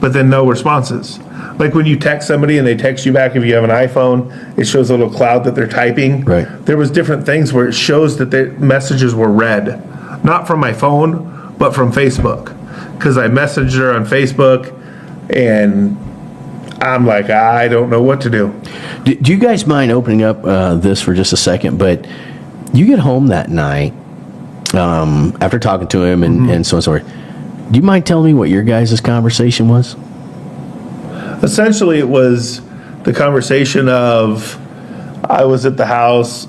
but then no responses. Like when you text somebody and they text you back, if you have an iPhone, it shows a little cloud that they're typing. Right. There was different things where it shows that the messages were read, not from my phone, but from Facebook. Because I messaged her on Facebook, and I'm like, I don't know what to do. Do you guys mind opening up this for just a second? But you get home that night after talking to him and so on and so forth. Do you mind telling me what your guys' conversation was? Essentially, it was the conversation of, I was at the house,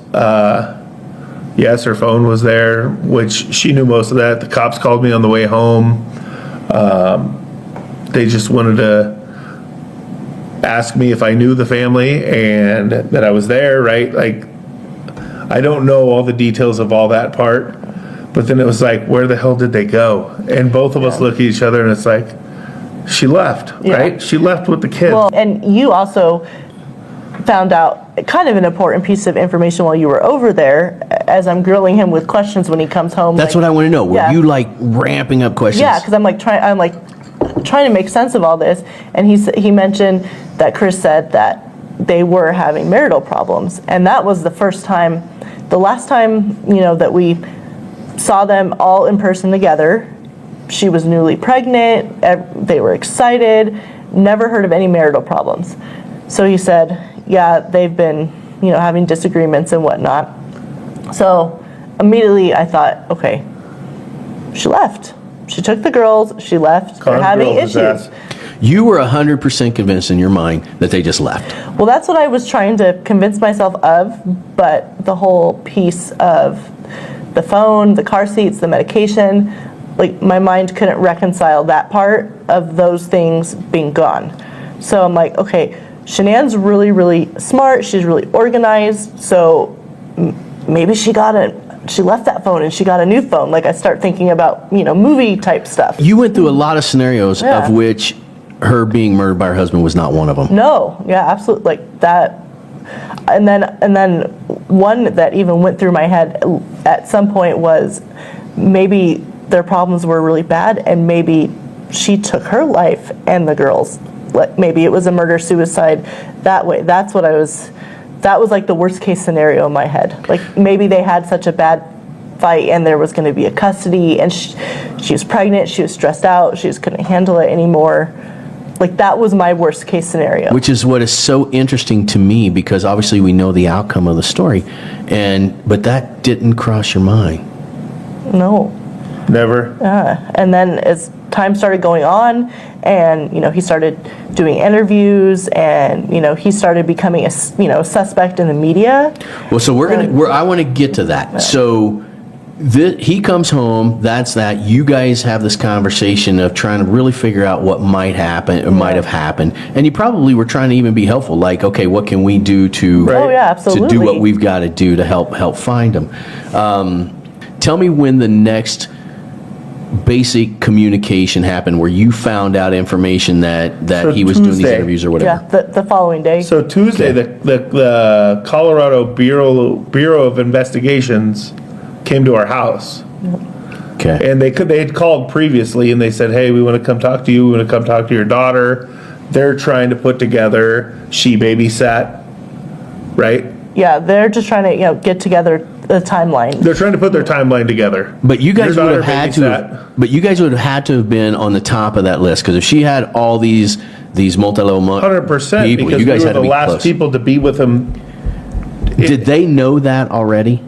yes, her phone was there, which she knew most of that. The cops called me on the way home. They just wanted to ask me if I knew the family and that I was there, right? Like, I don't know all the details of all that part, but then it was like, where the hell did they go? And both of us look at each other and it's like, she left, right? She left with the kids. Well, and you also found out kind of an important piece of information while you were over there, as I'm grilling him with questions when he comes home. That's what I want to know. Were you like ramping up questions? Yeah, because I'm trying to make sense of all this, and he mentioned that Chris said that they were having marital problems, and that was the last time that we saw them all in person together. She was newly pregnant. They were excited. Never heard of any marital problems. So he said, yeah, they've been, having disagreements and whatnot. So immediately I thought, okay, she left. She took the girls. She left. They're having issues. You were 100% convinced in your mind that they just left. Well, that's what I was trying to convince myself of, but the whole piece of the phone, the car seats, the medication, like my mind couldn't reconcile that part of those things being gone. So I'm like, okay, Shanann's really, really smart. She's really organized. So maybe she left that phone and she got a new phone. Like I start thinking about, movie type stuff. You went through a lot of scenarios of which her being murdered by her husband was not one of them. No, yeah, absolutely. Like that. And then one that even went through my head at some point was maybe their problems were really bad and maybe she took her life and the girls. Maybe it was a murder-suicide that way. That was like the worst case scenario in my head. Like maybe they had such a bad fight and there was going to be a custody and she was pregnant, she was stressed out, she just couldn't handle it anymore. Like that was my worst case scenario. Which is what is so interesting to me because obviously we know the outcome of the story, but that didn't cross your mind. No. Never. And then as time started going on and he started doing interviews and he started becoming a suspect in the media. Well, so I want to get to that. So he comes home, that's that. You guys have this conversation of trying to really figure out what might happen or might have happened. And you probably were trying to even be helpful, like, okay, what can we do to do what we've got to do to help find him? Tell me when the next basic communication happened where you found out information that he was doing these interviews or whatever. Yeah, the following day. So Tuesday, the Colorado Bureau of Investigations came to our house. Okay. And they had called previously and they said, hey, we want to come talk to you. We want to come talk to your daughter. They're trying to put together, she babysat, right? Yeah, they're just trying to, get together the timeline. They're trying to put their timeline together. But you guys would have had to. But you guys would have had to have been on the top of that list because if she had all these multi-level 100% people, because you guys we had were to the be last close. people to be with him. Did they know that already?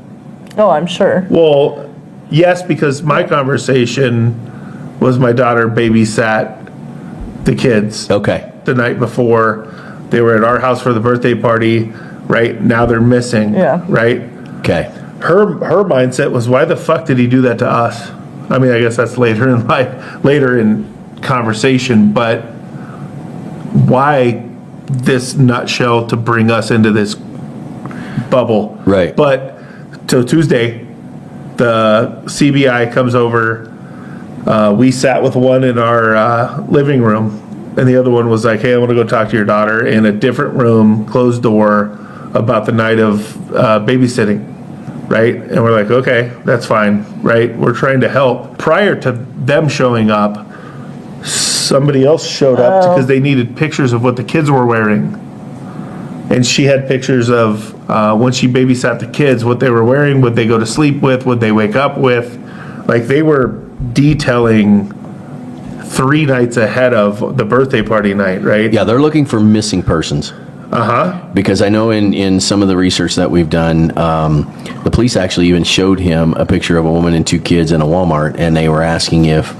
Oh, I'm sure. Well, yes, because my conversation was my daughter babysat the kids. Okay. The night before. They were at our house for the birthday party. Right now they're missing. Yeah. Right. Okay. Her mindset was, why the fuck did he do that to us? I mean, I guess that's later in life, later in conversation, but why this nutshell to bring us into this bubble? Right. But so Tuesday, the CBI comes over. We sat with one in our living room, and the other one was like, hey, I want to go talk to your daughter in a different room, closed door, about the night of babysitting, right? And we're like, okay, that's fine, right? We're trying to help. Prior to them showing up, somebody else showed up because they needed pictures of what the kids were wearing. And she had pictures of when she babysat the kids, what they were wearing, what they go to sleep with, what they wake up with. Like they were detailing 3 nights ahead of the birthday party night, right? Yeah, they're looking for missing persons. Because I know in some of the research that we've done, the police actually even showed him a picture of a woman and two kids in a Walmart, and they were asking if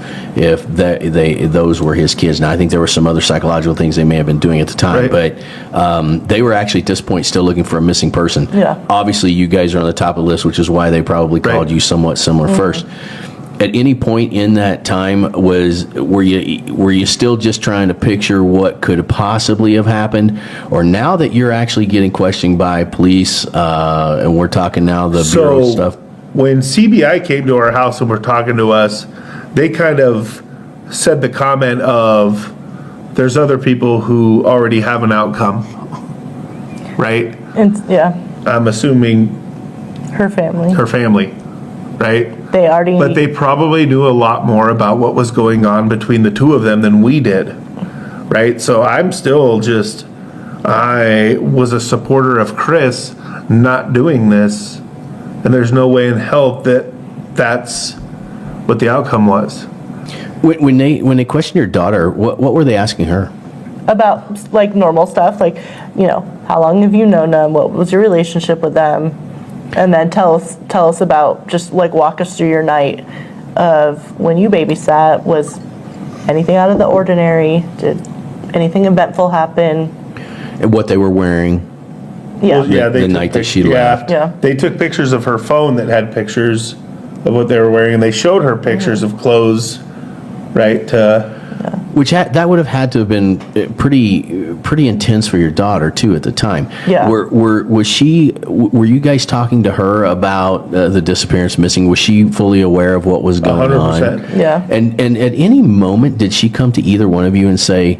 those were his kids. Now, I think there were some other psychological things they may have been doing at the time, Right. but they were actually at this point still looking for a missing person. Yeah. Obviously, you guys are on the top of the list, which is why they probably called Right. you somewhat similar first. At any point in that time, were you still just trying to picture what could possibly have happened, or now that you're actually getting questioned by police, and we're talking now the bureau stuff? When CBI came to our house and were talking to us, they kind of said the comment of, there's other people who already have an outcome, right? And yeah, I'm assuming her family. her family, right? They already. But they probably knew a lot more about what was going on between the two of them than we did, right? So I'm still I was a supporter of Chris not doing this, and there's no way in hell that that's what the outcome was. When they questioned your daughter, what were they asking her? About like normal stuff, like, how long have you known them? What was your relationship with them? And then tell us about, just like walk us through your night of when you babysat. Was anything out of the ordinary? Did anything eventful happen? And what they were wearing? Yeah. Well, yeah, The took night that she pic- left. Yeah. They took pictures of her phone that had pictures of what they were wearing, and they showed her pictures of clothes, right? Which that would have had to have been pretty intense for your daughter too at the time. Yeah. Were you guys talking to her about the disappearance, missing? Was she fully aware of what was going 100%. on? Yeah. And at any moment did she come to either one of you and say,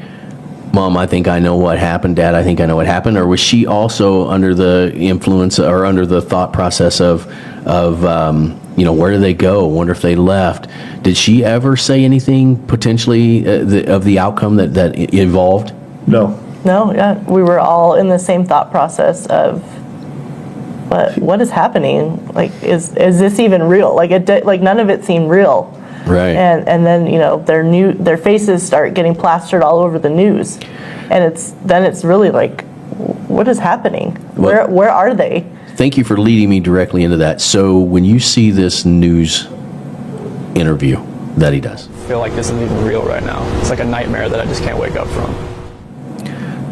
"Mom, I think I know what happened. Dad, I think I know what happened"? Or was she also under the influence or under the thought process of where do they go? Wonder if they left. Did she ever say anything potentially of the outcome that evolved? No. No, yeah, we were all in the same thought process of, what is happening? Like, is this even real? Like, none of it seemed real. Right. And then their faces start getting plastered all over the news, and it's really like, what is happening? Where are they? Thank you for leading me directly into that. So when you see this news interview that he does, I feel like this isn't even real right now. It's like a nightmare that I just can't wake up from.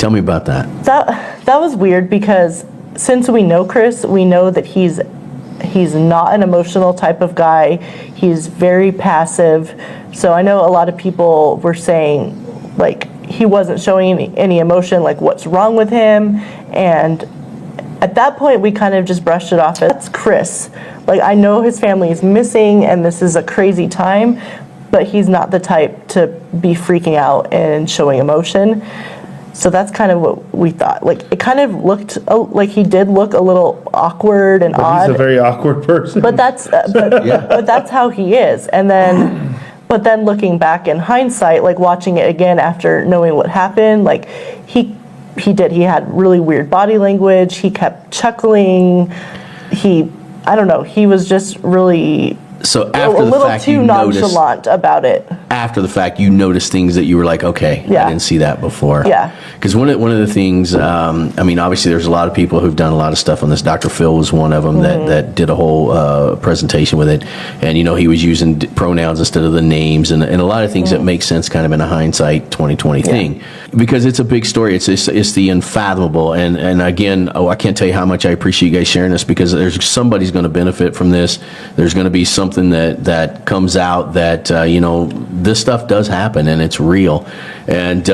tell me about that. That was weird, because since we know Chris, we know that he's not an emotional type of guy. He's very passive. So I know a lot of people were saying, like, he wasn't showing any emotion, like, what's wrong with him? And at that point, we kind of just brushed it off as, that's Chris. Like, I know his family is missing and this is a crazy time, but he's not the type to be freaking out and showing emotion. So that's kind of what we thought. Like, it kind of looked like he did look a little awkward and odd. He's a very awkward person. But that's but that's how he is. And then, but then looking back in hindsight, like watching it again after knowing what happened, like he had really weird body language. He kept chuckling. I don't know. He was just really So after a the little fact, too you noticed, nonchalant about it. after the fact, you noticed things that you were like, okay, Yeah. I didn't see that before. Yeah. Because one of the things, I mean, obviously there's a lot of people who've done a lot of stuff on this. Dr. Phil was one of them that did a whole presentation with it. And, he was using pronouns instead of the names and a lot of things that make sense kind of in a hindsight 2020 thing. Because it's a big story. It's the unfathomable. And again, I can't tell you how much I appreciate you guys sharing this, because somebody's going to benefit from this. There's going to be something that comes out that, this stuff does happen and it's real. And,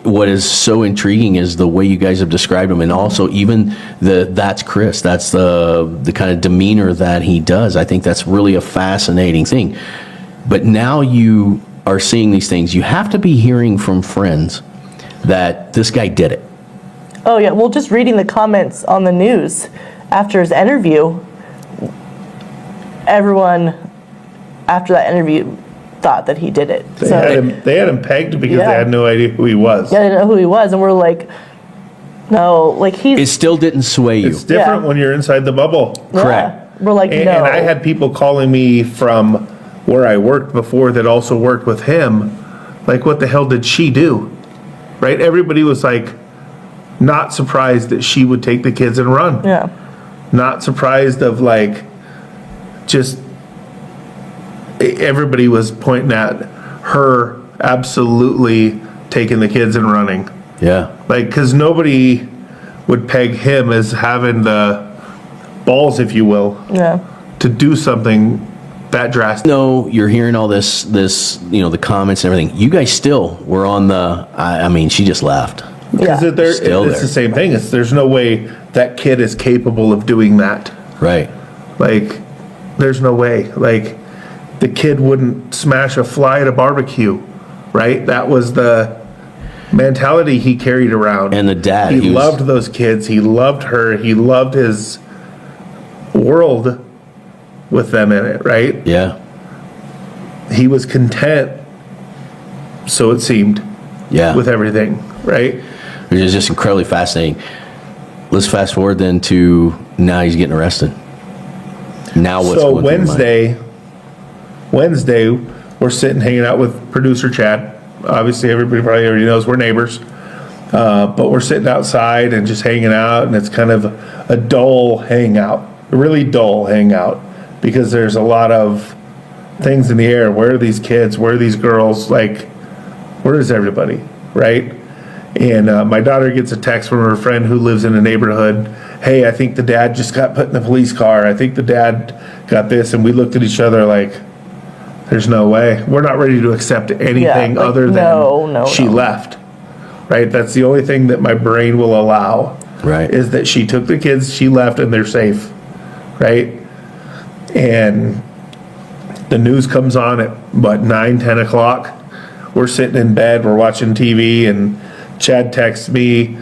what is so intriguing is the way you guys have described him, and also even that's Chris. That's the kind of demeanor that he does. I think that's really a fascinating thing. But now you are seeing these things. You have to be hearing from friends that this guy did it. Oh yeah, well, just reading the comments on the news after his interview, everyone after that interview thought that he did it. They had him pegged because Yeah. they had no idea who he was. Yeah, they didn't know who he was, and we're like, no, like It still didn't sway you. It's different Yeah. when you're inside the bubble. Correct. We're like, And, no. and I had people calling me from where I worked before that also worked with him. Like, what the hell did she do? Right? Everybody was like, Not surprised that she would take the kids and run. Yeah. Not surprised of like, just everybody was pointing at her absolutely taking the kids and running. Yeah. Like, because nobody would peg him as having the balls, if you will, Yeah. to do something that drastic. No, you're hearing all this, the comments and everything. You guys still were on the, I mean, she just left. Because Yeah. it's Still there. the same thing. There's no way that kid is capable of doing that. Right. Like, there's no way. Like, the kid wouldn't smash a fly at a barbecue, right? That was the mentality he carried around. And the dad, he he was- loved those kids. He loved her. He loved his world with them in it, right? Yeah. He was content, so it seemed, Yeah. with everything, right? Which is just incredibly fascinating. Let's fast forward then to now he's getting arrested. Now what's So going through your mind? Wednesday, we're sitting hanging out with producer Chad. Obviously, everybody probably already knows we're neighbors. But we're sitting outside and just hanging out, and it's kind of a dull hangout, a really dull hangout, because there's a lot of things in the air. Where are these kids? Where are these girls? Like, where is everybody, right? And my daughter gets a text from her friend who lives in a neighborhood. Hey, I think the dad just got put in the police car. I think the dad got this. And we looked at each other like, there's no way. We're not ready to accept anything like, other than no, she no. left, right? That's the only thing that my brain will allow, Right. is that she took the kids, she left, and they're safe, right? And the news comes on at, 9, 10 o'clock. We're sitting in bed, we're watching TV, and Chad texts me.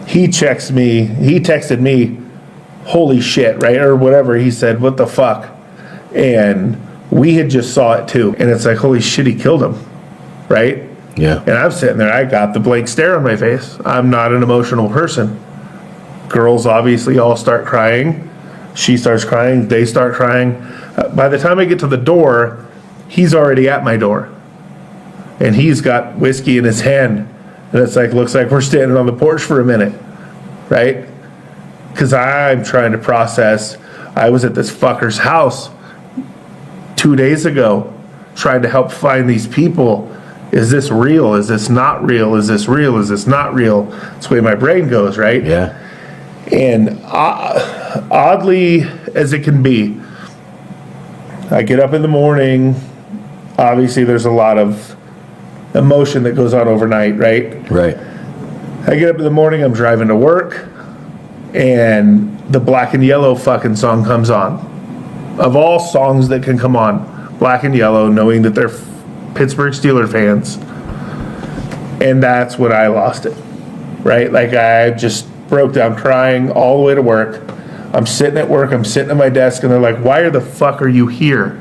He texted me, holy shit, right? Or whatever. He said, what the fuck? And we had just saw it too. And it's like, holy shit, he killed him, right? Yeah. And I'm sitting there, I got the blank stare on my face. I'm not an emotional person. Girls obviously all start crying. She starts crying, they start crying. By the time I get to the door, he's already at my door. And he's got whiskey in his hand. And it's like, looks like we're standing on the porch for a minute, right? Because I'm trying to process, I was at this fucker's house 2 days ago, trying to help find these people. Is this real? Is this not real? Is this real? Is this not real? That's the way my brain goes, right? Yeah. And oddly as it can be, I get up in the morning. Obviously, there's a lot of emotion that goes on overnight, right? Right. I get up in the morning, I'm driving to work, and the Black and Yellow fucking song comes on. Of all songs that can come on, Black and Yellow, knowing that they're Pittsburgh Steelers fans. And that's when I lost it, right? Like, I just broke down crying all the way to work. I'm sitting at work, I'm sitting at my desk, and they're like, why the fuck are you here?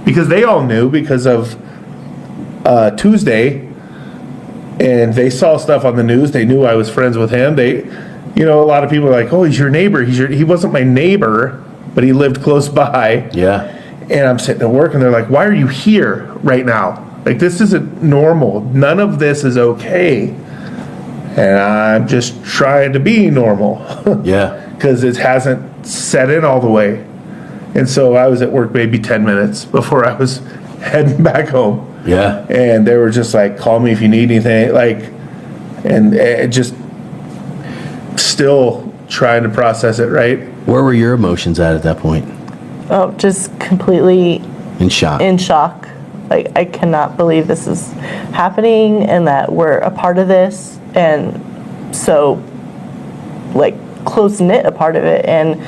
Because they all knew because of Tuesday, and they saw stuff on the news. They knew I was friends with him. A lot of people are like, oh, he's your neighbor. He wasn't my neighbor, but he lived close by. Yeah. And I'm sitting at work, and they're like, why are you here right now? Like, this isn't normal. None of this is okay. And I'm just trying to be normal. Yeah. Because it hasn't set in all the way. And so I was at work maybe 10 minutes before I was heading back home. Yeah. And they were just like, call me if you need anything. Like, and it just still trying to process it, right? Where were your emotions at that point? Oh, just completely In shock. in shock. Like, I cannot believe this is happening and that we're a part of this, and so, like, close-knit a part of it. And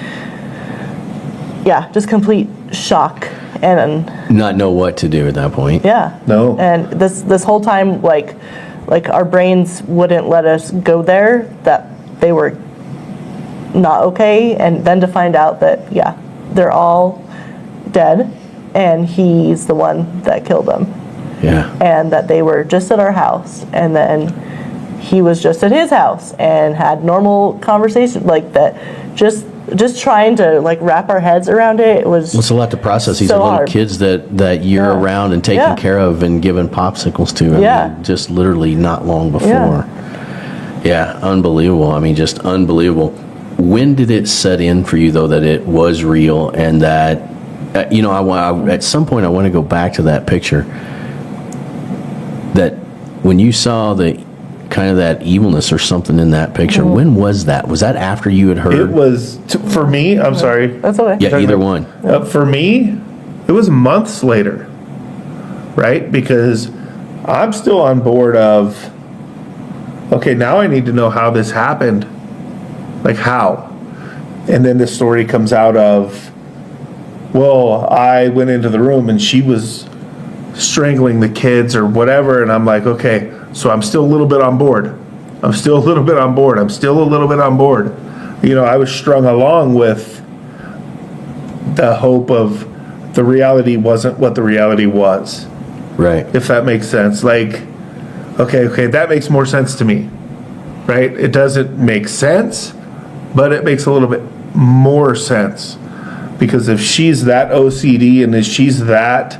yeah, just complete shock. And Not know what to do at that point. yeah. No. And this whole time, like our brains wouldn't let us go there, that they were not okay. And then to find out that, yeah, they're all dead and he's the one that killed them. Yeah. And that they were just at our house, and then he was just at his house and had normal conversation like that. Just trying to, like, wrap our heads around it. It was It's a lot to process. These so are little hard. kids that you're Yeah. around and taking Yeah. care of and giving popsicles to. I Yeah. mean, just literally not long before. Yeah, unbelievable. I mean, just unbelievable. When did it set in for you, though, that it was real and that, at some point I want to go back to that picture, that when you saw the kind of that evilness or something in that picture, when was that? Was that after you had heard? It was, for me, I'm sorry. That's okay. Yeah, either one. For me, it was months later, right? Because I'm still on board of, okay, now I need to know how this happened. Like how? And then the story comes out of, well, I went into the room and she was strangling the kids or whatever. And I'm like, okay, so I'm still a little bit on board. I'm still a little bit on board. I was strung along with the hope of the reality wasn't what the reality was. Right. If that makes sense. Like, okay, that makes more sense to me, right? It doesn't make sense, but it makes a little bit more sense. Because if she's that OCD and if she's that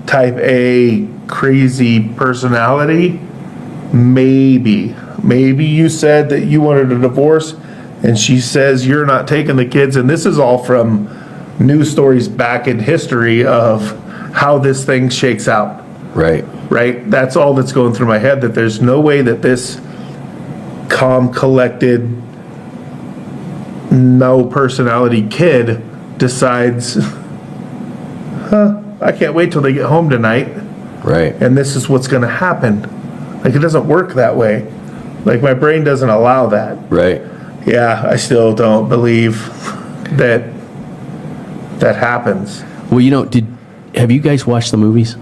type A crazy personality, maybe you said that you wanted a divorce and she says you're not taking the kids, and this is all from news stories back in history of how this thing shakes out. Right. That's all that's going through my head, that there's no way that this calm, collected, no personality kid decides, I can't wait till they get home tonight. Right. And this is what's going to happen. Like, it doesn't work that way. Like, my brain doesn't allow that. Right. Yeah, I still don't believe that happens. Well, have you guys watched the movies?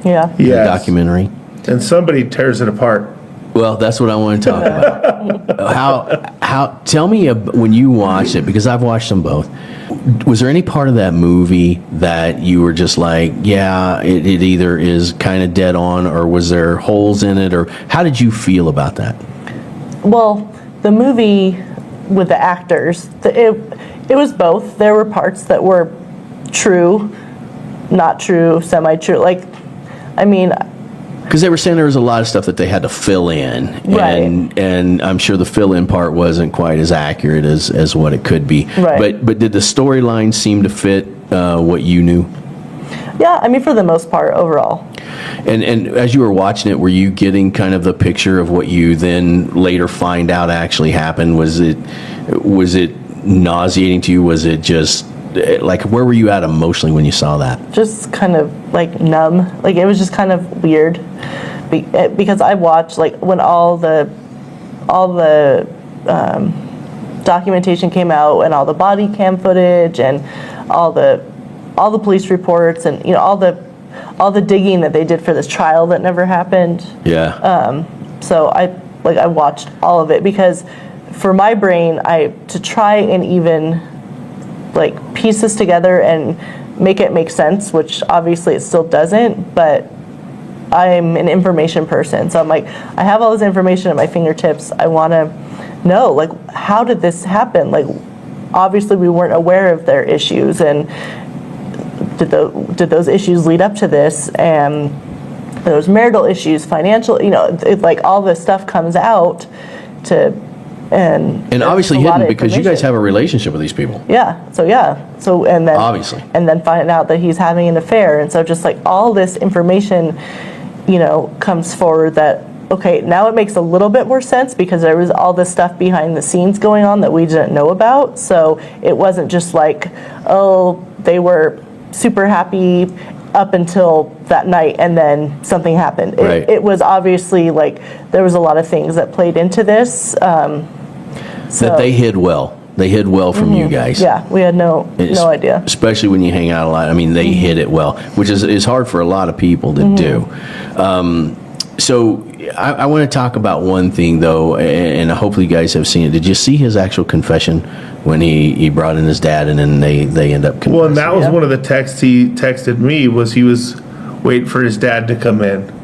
Yeah. The Yes. documentary? And somebody tears it apart. Well, that's what I want to talk about. Tell me when you watched it, because I've watched them both. Was there any part of that movie that you were just like, yeah, it either is kind of dead on, or was there holes in it, or how did you feel about that? Well, the movie with the actors, it was both. There were parts that were true, not true, semi-true. Like, I mean, because they were saying there was a lot of stuff that they had to fill in, Right. and I'm sure the fill-in part wasn't quite as accurate as what it could be. Right. But did the storyline seem to fit what you knew? yeah, I mean, for the most part, overall. And as you were watching it, were you getting kind of the picture of what you then later find out actually happened? Was it nauseating to you? Was it just like, where were you at emotionally when you saw that? Just kind of like numb. Like, it was just kind of weird because I watched, like, when all the documentation came out and all the body cam footage and all the police reports and all the digging that they did for this trial that never happened. Yeah. So I watched all of it because for my brain, to try and even like piece this together and make it make sense, which obviously it still doesn't, but I'm an information person. So I'm like, I have all this information at my fingertips. I want to know, like, how did this happen? Like, obviously we weren't aware of their issues, and did those issues lead up to this? And those marital issues, financial, like all this stuff comes out and obviously a lot hidden of because you guys information. have a relationship with these people. So and then Obviously. and then find out that he's having an affair, and so just like all this information comes forward that, okay, now it makes a little bit more sense because there was all this stuff behind the scenes going on that we didn't know about. So it wasn't just like, oh, they were super happy up until that night and then something happened. Right. It was obviously like there was a lot of things that played into this. That they hid well. They hid well from you guys. Yeah, we had no idea. Especially when you hang out a lot. I mean, they hid it well, which is hard for a lot of people to do. So I want to talk about one thing, though, and hopefully you guys have seen it. Did you see his actual confession when he brought in his dad and then they end up confessing? Well, and that was one of the texts he texted me, was he was waiting for his dad to come in.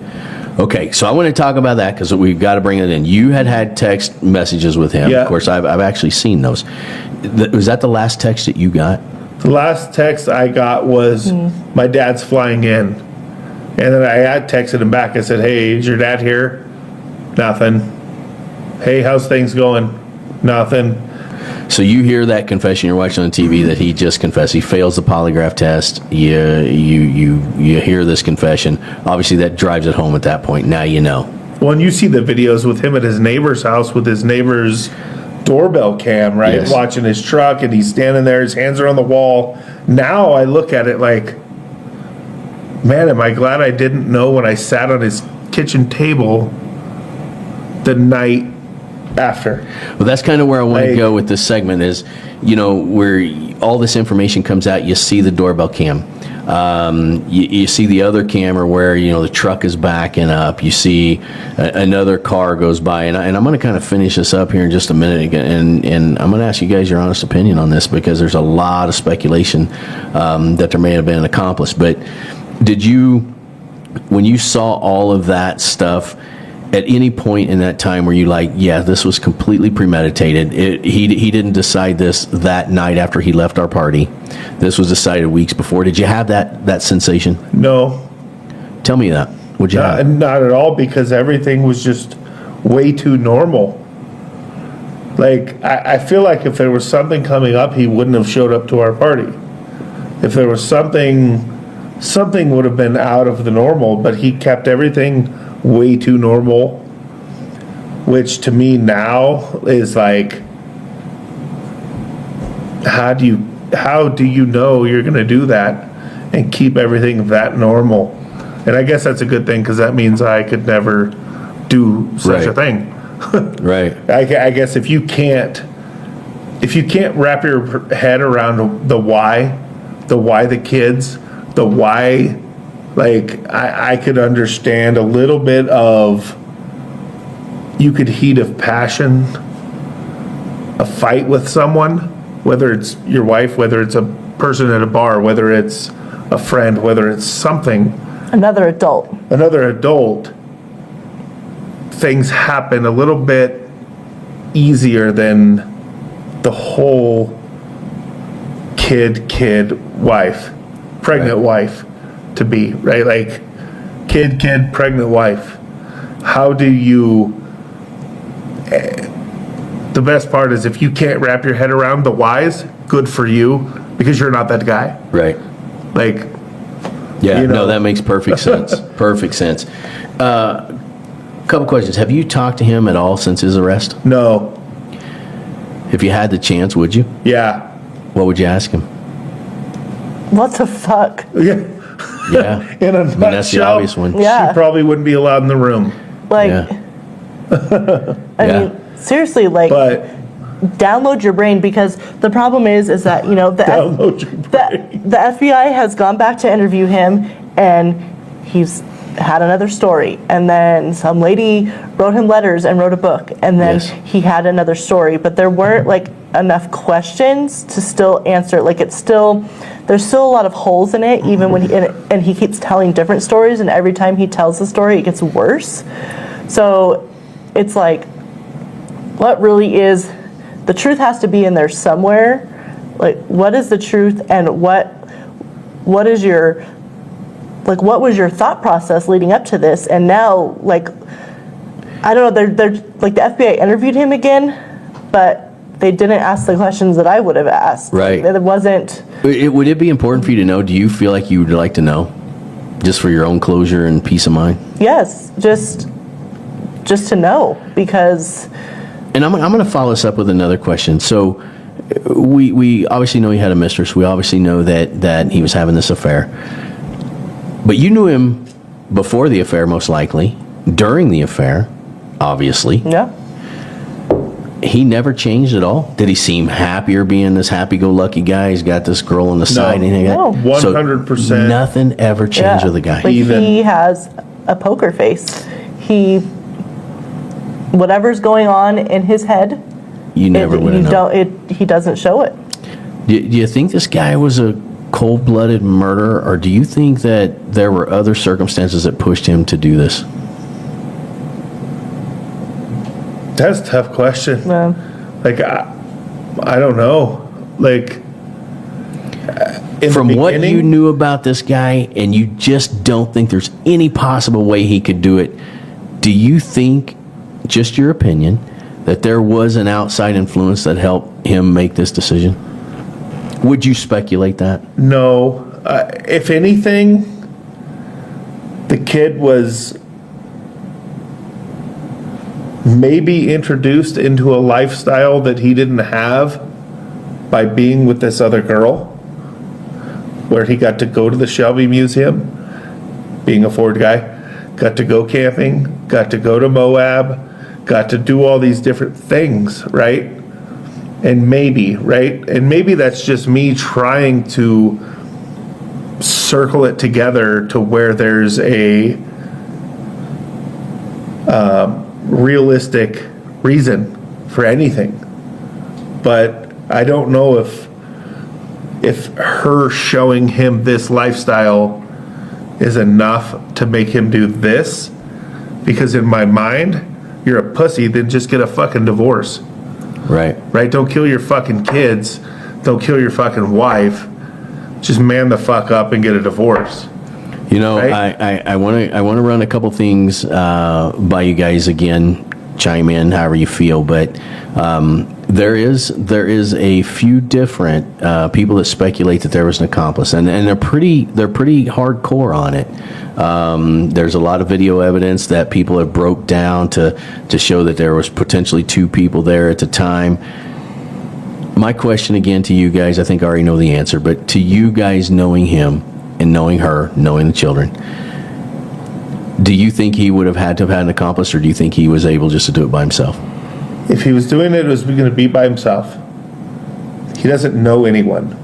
Okay, so I want to talk about that because we've got to bring it in. You had text messages with him. Yeah. Of course, I've actually seen those. Was that the last text that you got? The last text I got was, my dad's flying in. And then I had texted him back. I said, hey, is your dad here? Nothing. Hey, how's things going? Nothing. So you hear that confession, you're watching on TV that he just confessed. He fails the polygraph test. You hear this confession. Obviously, that drives it home at that point. Now you know. Well, and you see the videos with him at his neighbor's house with his neighbor's doorbell cam, right? Yes. Watching his truck, and he's standing there, his hands are on the wall. Now I look at it like, man, am I glad I didn't know when I sat on his kitchen table the night after. Well, that's kind of where I want to go with this segment is, where all this information comes out, you see the doorbell cam. You see the other camera where, the truck is backing up. You see another car goes by. And I'm going to kind of finish this up here in just a minute. And I'm going to ask you guys your honest opinion on this because there's a lot of speculation that there may have been accomplished. But when you saw all of that stuff, at any point in that time were you like, yeah, this was completely premeditated? He didn't decide this that night after he left our party. This was decided weeks before. Did you have that sensation? No. Tell me that. Would you have? Not at all, because everything was just way too normal. Like, I feel like if there was something coming up, he wouldn't have showed up to our party. If there was something would have been out of the normal, but he kept everything way too normal, which to me now is like, how do you know you're going to do that and keep everything that normal? And I guess that's a good thing, because that means I could never do such a thing. Right. I guess if you can't wrap your head around the why the kids, the why. Like, I could understand a little bit of, you could heat of passion, a fight with someone, whether it's your wife, whether it's a person at a bar, whether it's a friend, whether it's something. Another adult. Things happen a little bit easier than the whole pregnant wife to be, right? Like, kid, pregnant wife. How do you... The best part is if you can't wrap your head around the whys, good for you, because you're not that guy. Right. Like... Yeah, no, that makes perfect sense. Perfect sense. Couple questions. Have you talked to him at all since his arrest? No. If you had the chance, would you? Yeah. What would you ask him? What the fuck? Yeah. Yeah. In a nutshell, that's the obvious one. Yeah. She probably wouldn't be allowed in the room. Like, Yeah. I Yeah. mean, seriously, like, But download your brain, because the problem is that, download your brain. the FBI has gone back to interview him, and he's had another story, and then some lady wrote him letters and wrote a book, and then Yes. he had another story, but there weren't like enough questions to still answer. Like, there's still a lot of holes in it, even when and he keeps telling different stories, and every time he tells the story it gets worse. So it's like, what really is the truth? Has to be in there somewhere. Like, what is the truth, and what is your, like, what was your thought process leading up to this? And now, like, I don't know, they're like, the FBI interviewed him again, but they didn't ask the questions that I would have asked. Right. It wasn't. Would it be important for you to know? Do you feel like you would like to know, just for your own closure and peace of mind? Yes, just to know, because. And I'm going to follow this up with another question. So we obviously know he had a mistress. We obviously know that he was having this affair. But you knew him before the affair, most likely. During the affair, obviously. Yeah. He never changed at all? Did he seem happier being this happy-go-lucky guy? He's got this girl on the side. No. 100%. Nothing ever changed with the guy. Like, he has a poker face. Whatever's going on in his head, You never would have known. He doesn't show it. Do you think this guy was a cold-blooded murderer, or do you think that there were other circumstances that pushed him to do this? That's a tough question. Like, I don't know. Like, From what you knew about this guy, and you just don't think there's any possible way he could do it, do you think, just your opinion, that there was an outside influence that helped him make this decision? Would you speculate that? No. If anything, the kid was maybe introduced into a lifestyle that he didn't have by being with this other girl, where he got to go to the Shelby Museum, being a Ford guy, got to go camping, got to go to Moab, got to do all these different things, right? And maybe, right? And maybe that's just me trying to circle it together to where there's a realistic reason for anything. But I don't know if her showing him this lifestyle is enough to make him do this, because in my mind, you're a pussy, then just get a fucking divorce. Right. Right? Don't kill your fucking kids. Don't kill your fucking wife. Just man the fuck up and get a divorce. You know, Right? I want to run a couple things by you guys again. Chime in however you feel, but there is a few different people that speculate that there was an accomplice, and they're pretty hardcore on it. There's a lot of video evidence that people have broke down to show that there was potentially two people there at the time. My question again to you guys, I think I already know the answer, but to you guys, knowing him and knowing her, knowing the children, do you think he would have had to have had an accomplice, or do you think he was able just to do it by himself? If he was doing it, it was going to be by himself. He doesn't know anyone.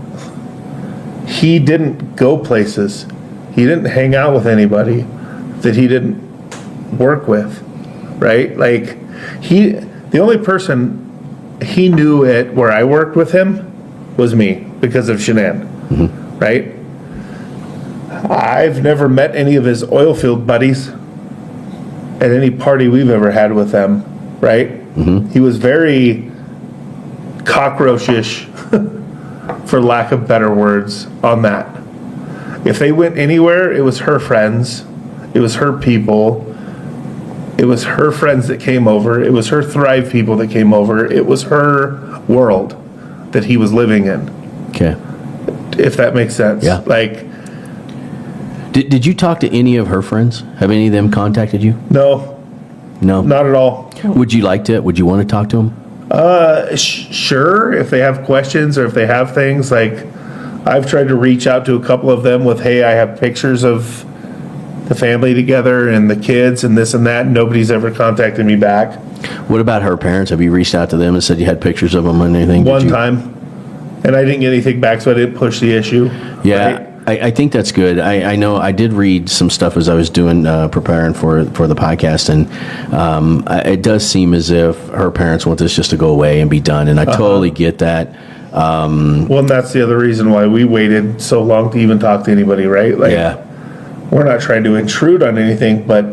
He didn't go places. He didn't hang out with anybody that he didn't work with, right? Like, the only person he knew at where I worked with him was me, because of Shanann, right? I've never met any of his oil field buddies at any party we've ever had with them, right? He was very cockroachish, for lack of better words, on that. If they went anywhere, it was her friends, it was her people, it was her friends that came over, it was her Thrive people that came over, it was her world that he was living in. Okay. If that makes sense. Yeah. Like, Did you talk to any of her friends? Have any of them contacted you? no, No. not at all. Would you like to? Would you want to talk to them? Sure, if they have questions or if they have things, like, I've tried to reach out to a couple of them with, hey, I have pictures of the family together and the kids and this and that. Nobody's ever contacted me back. What about her parents? Have you reached out to them and said you had pictures of them and anything? One time, and I didn't get anything back, so I didn't push the issue. Yeah, Right? I think that's good. I know I did read some stuff as I was doing preparing for the podcast, and it does seem as if her parents want this just to go away and be done, and I totally get that. Well, and that's the other reason why we waited so long to even talk to anybody, right? Like, Yeah. we're not trying to intrude on anything, but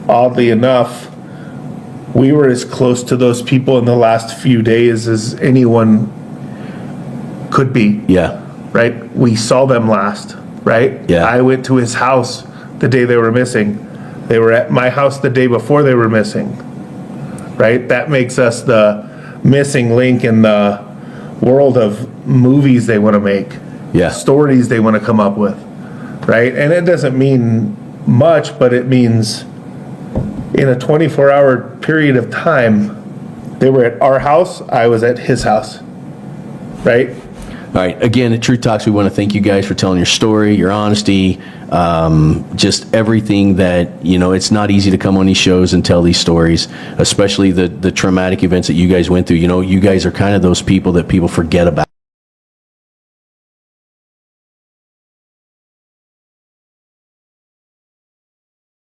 oddly enough, we were as close to those people in the last few days as anyone could be. Yeah. Right? We saw them last, right? Yeah. I went to his house the day they were missing. They were at my house the day before they were missing, right? That makes us the missing link in the world of movies they want to make, Yeah. stories they want to come up with, right? And it doesn't mean much, but it means in a 24-hour period of time, they were at our house, I was at his house, right? All right. Again, at Truth Talks, we want to thank you guys for telling your story, your honesty, just everything that, it's not easy to come on these shows and tell these stories, especially the traumatic events that you guys went through. You guys are kind of those people that people forget about.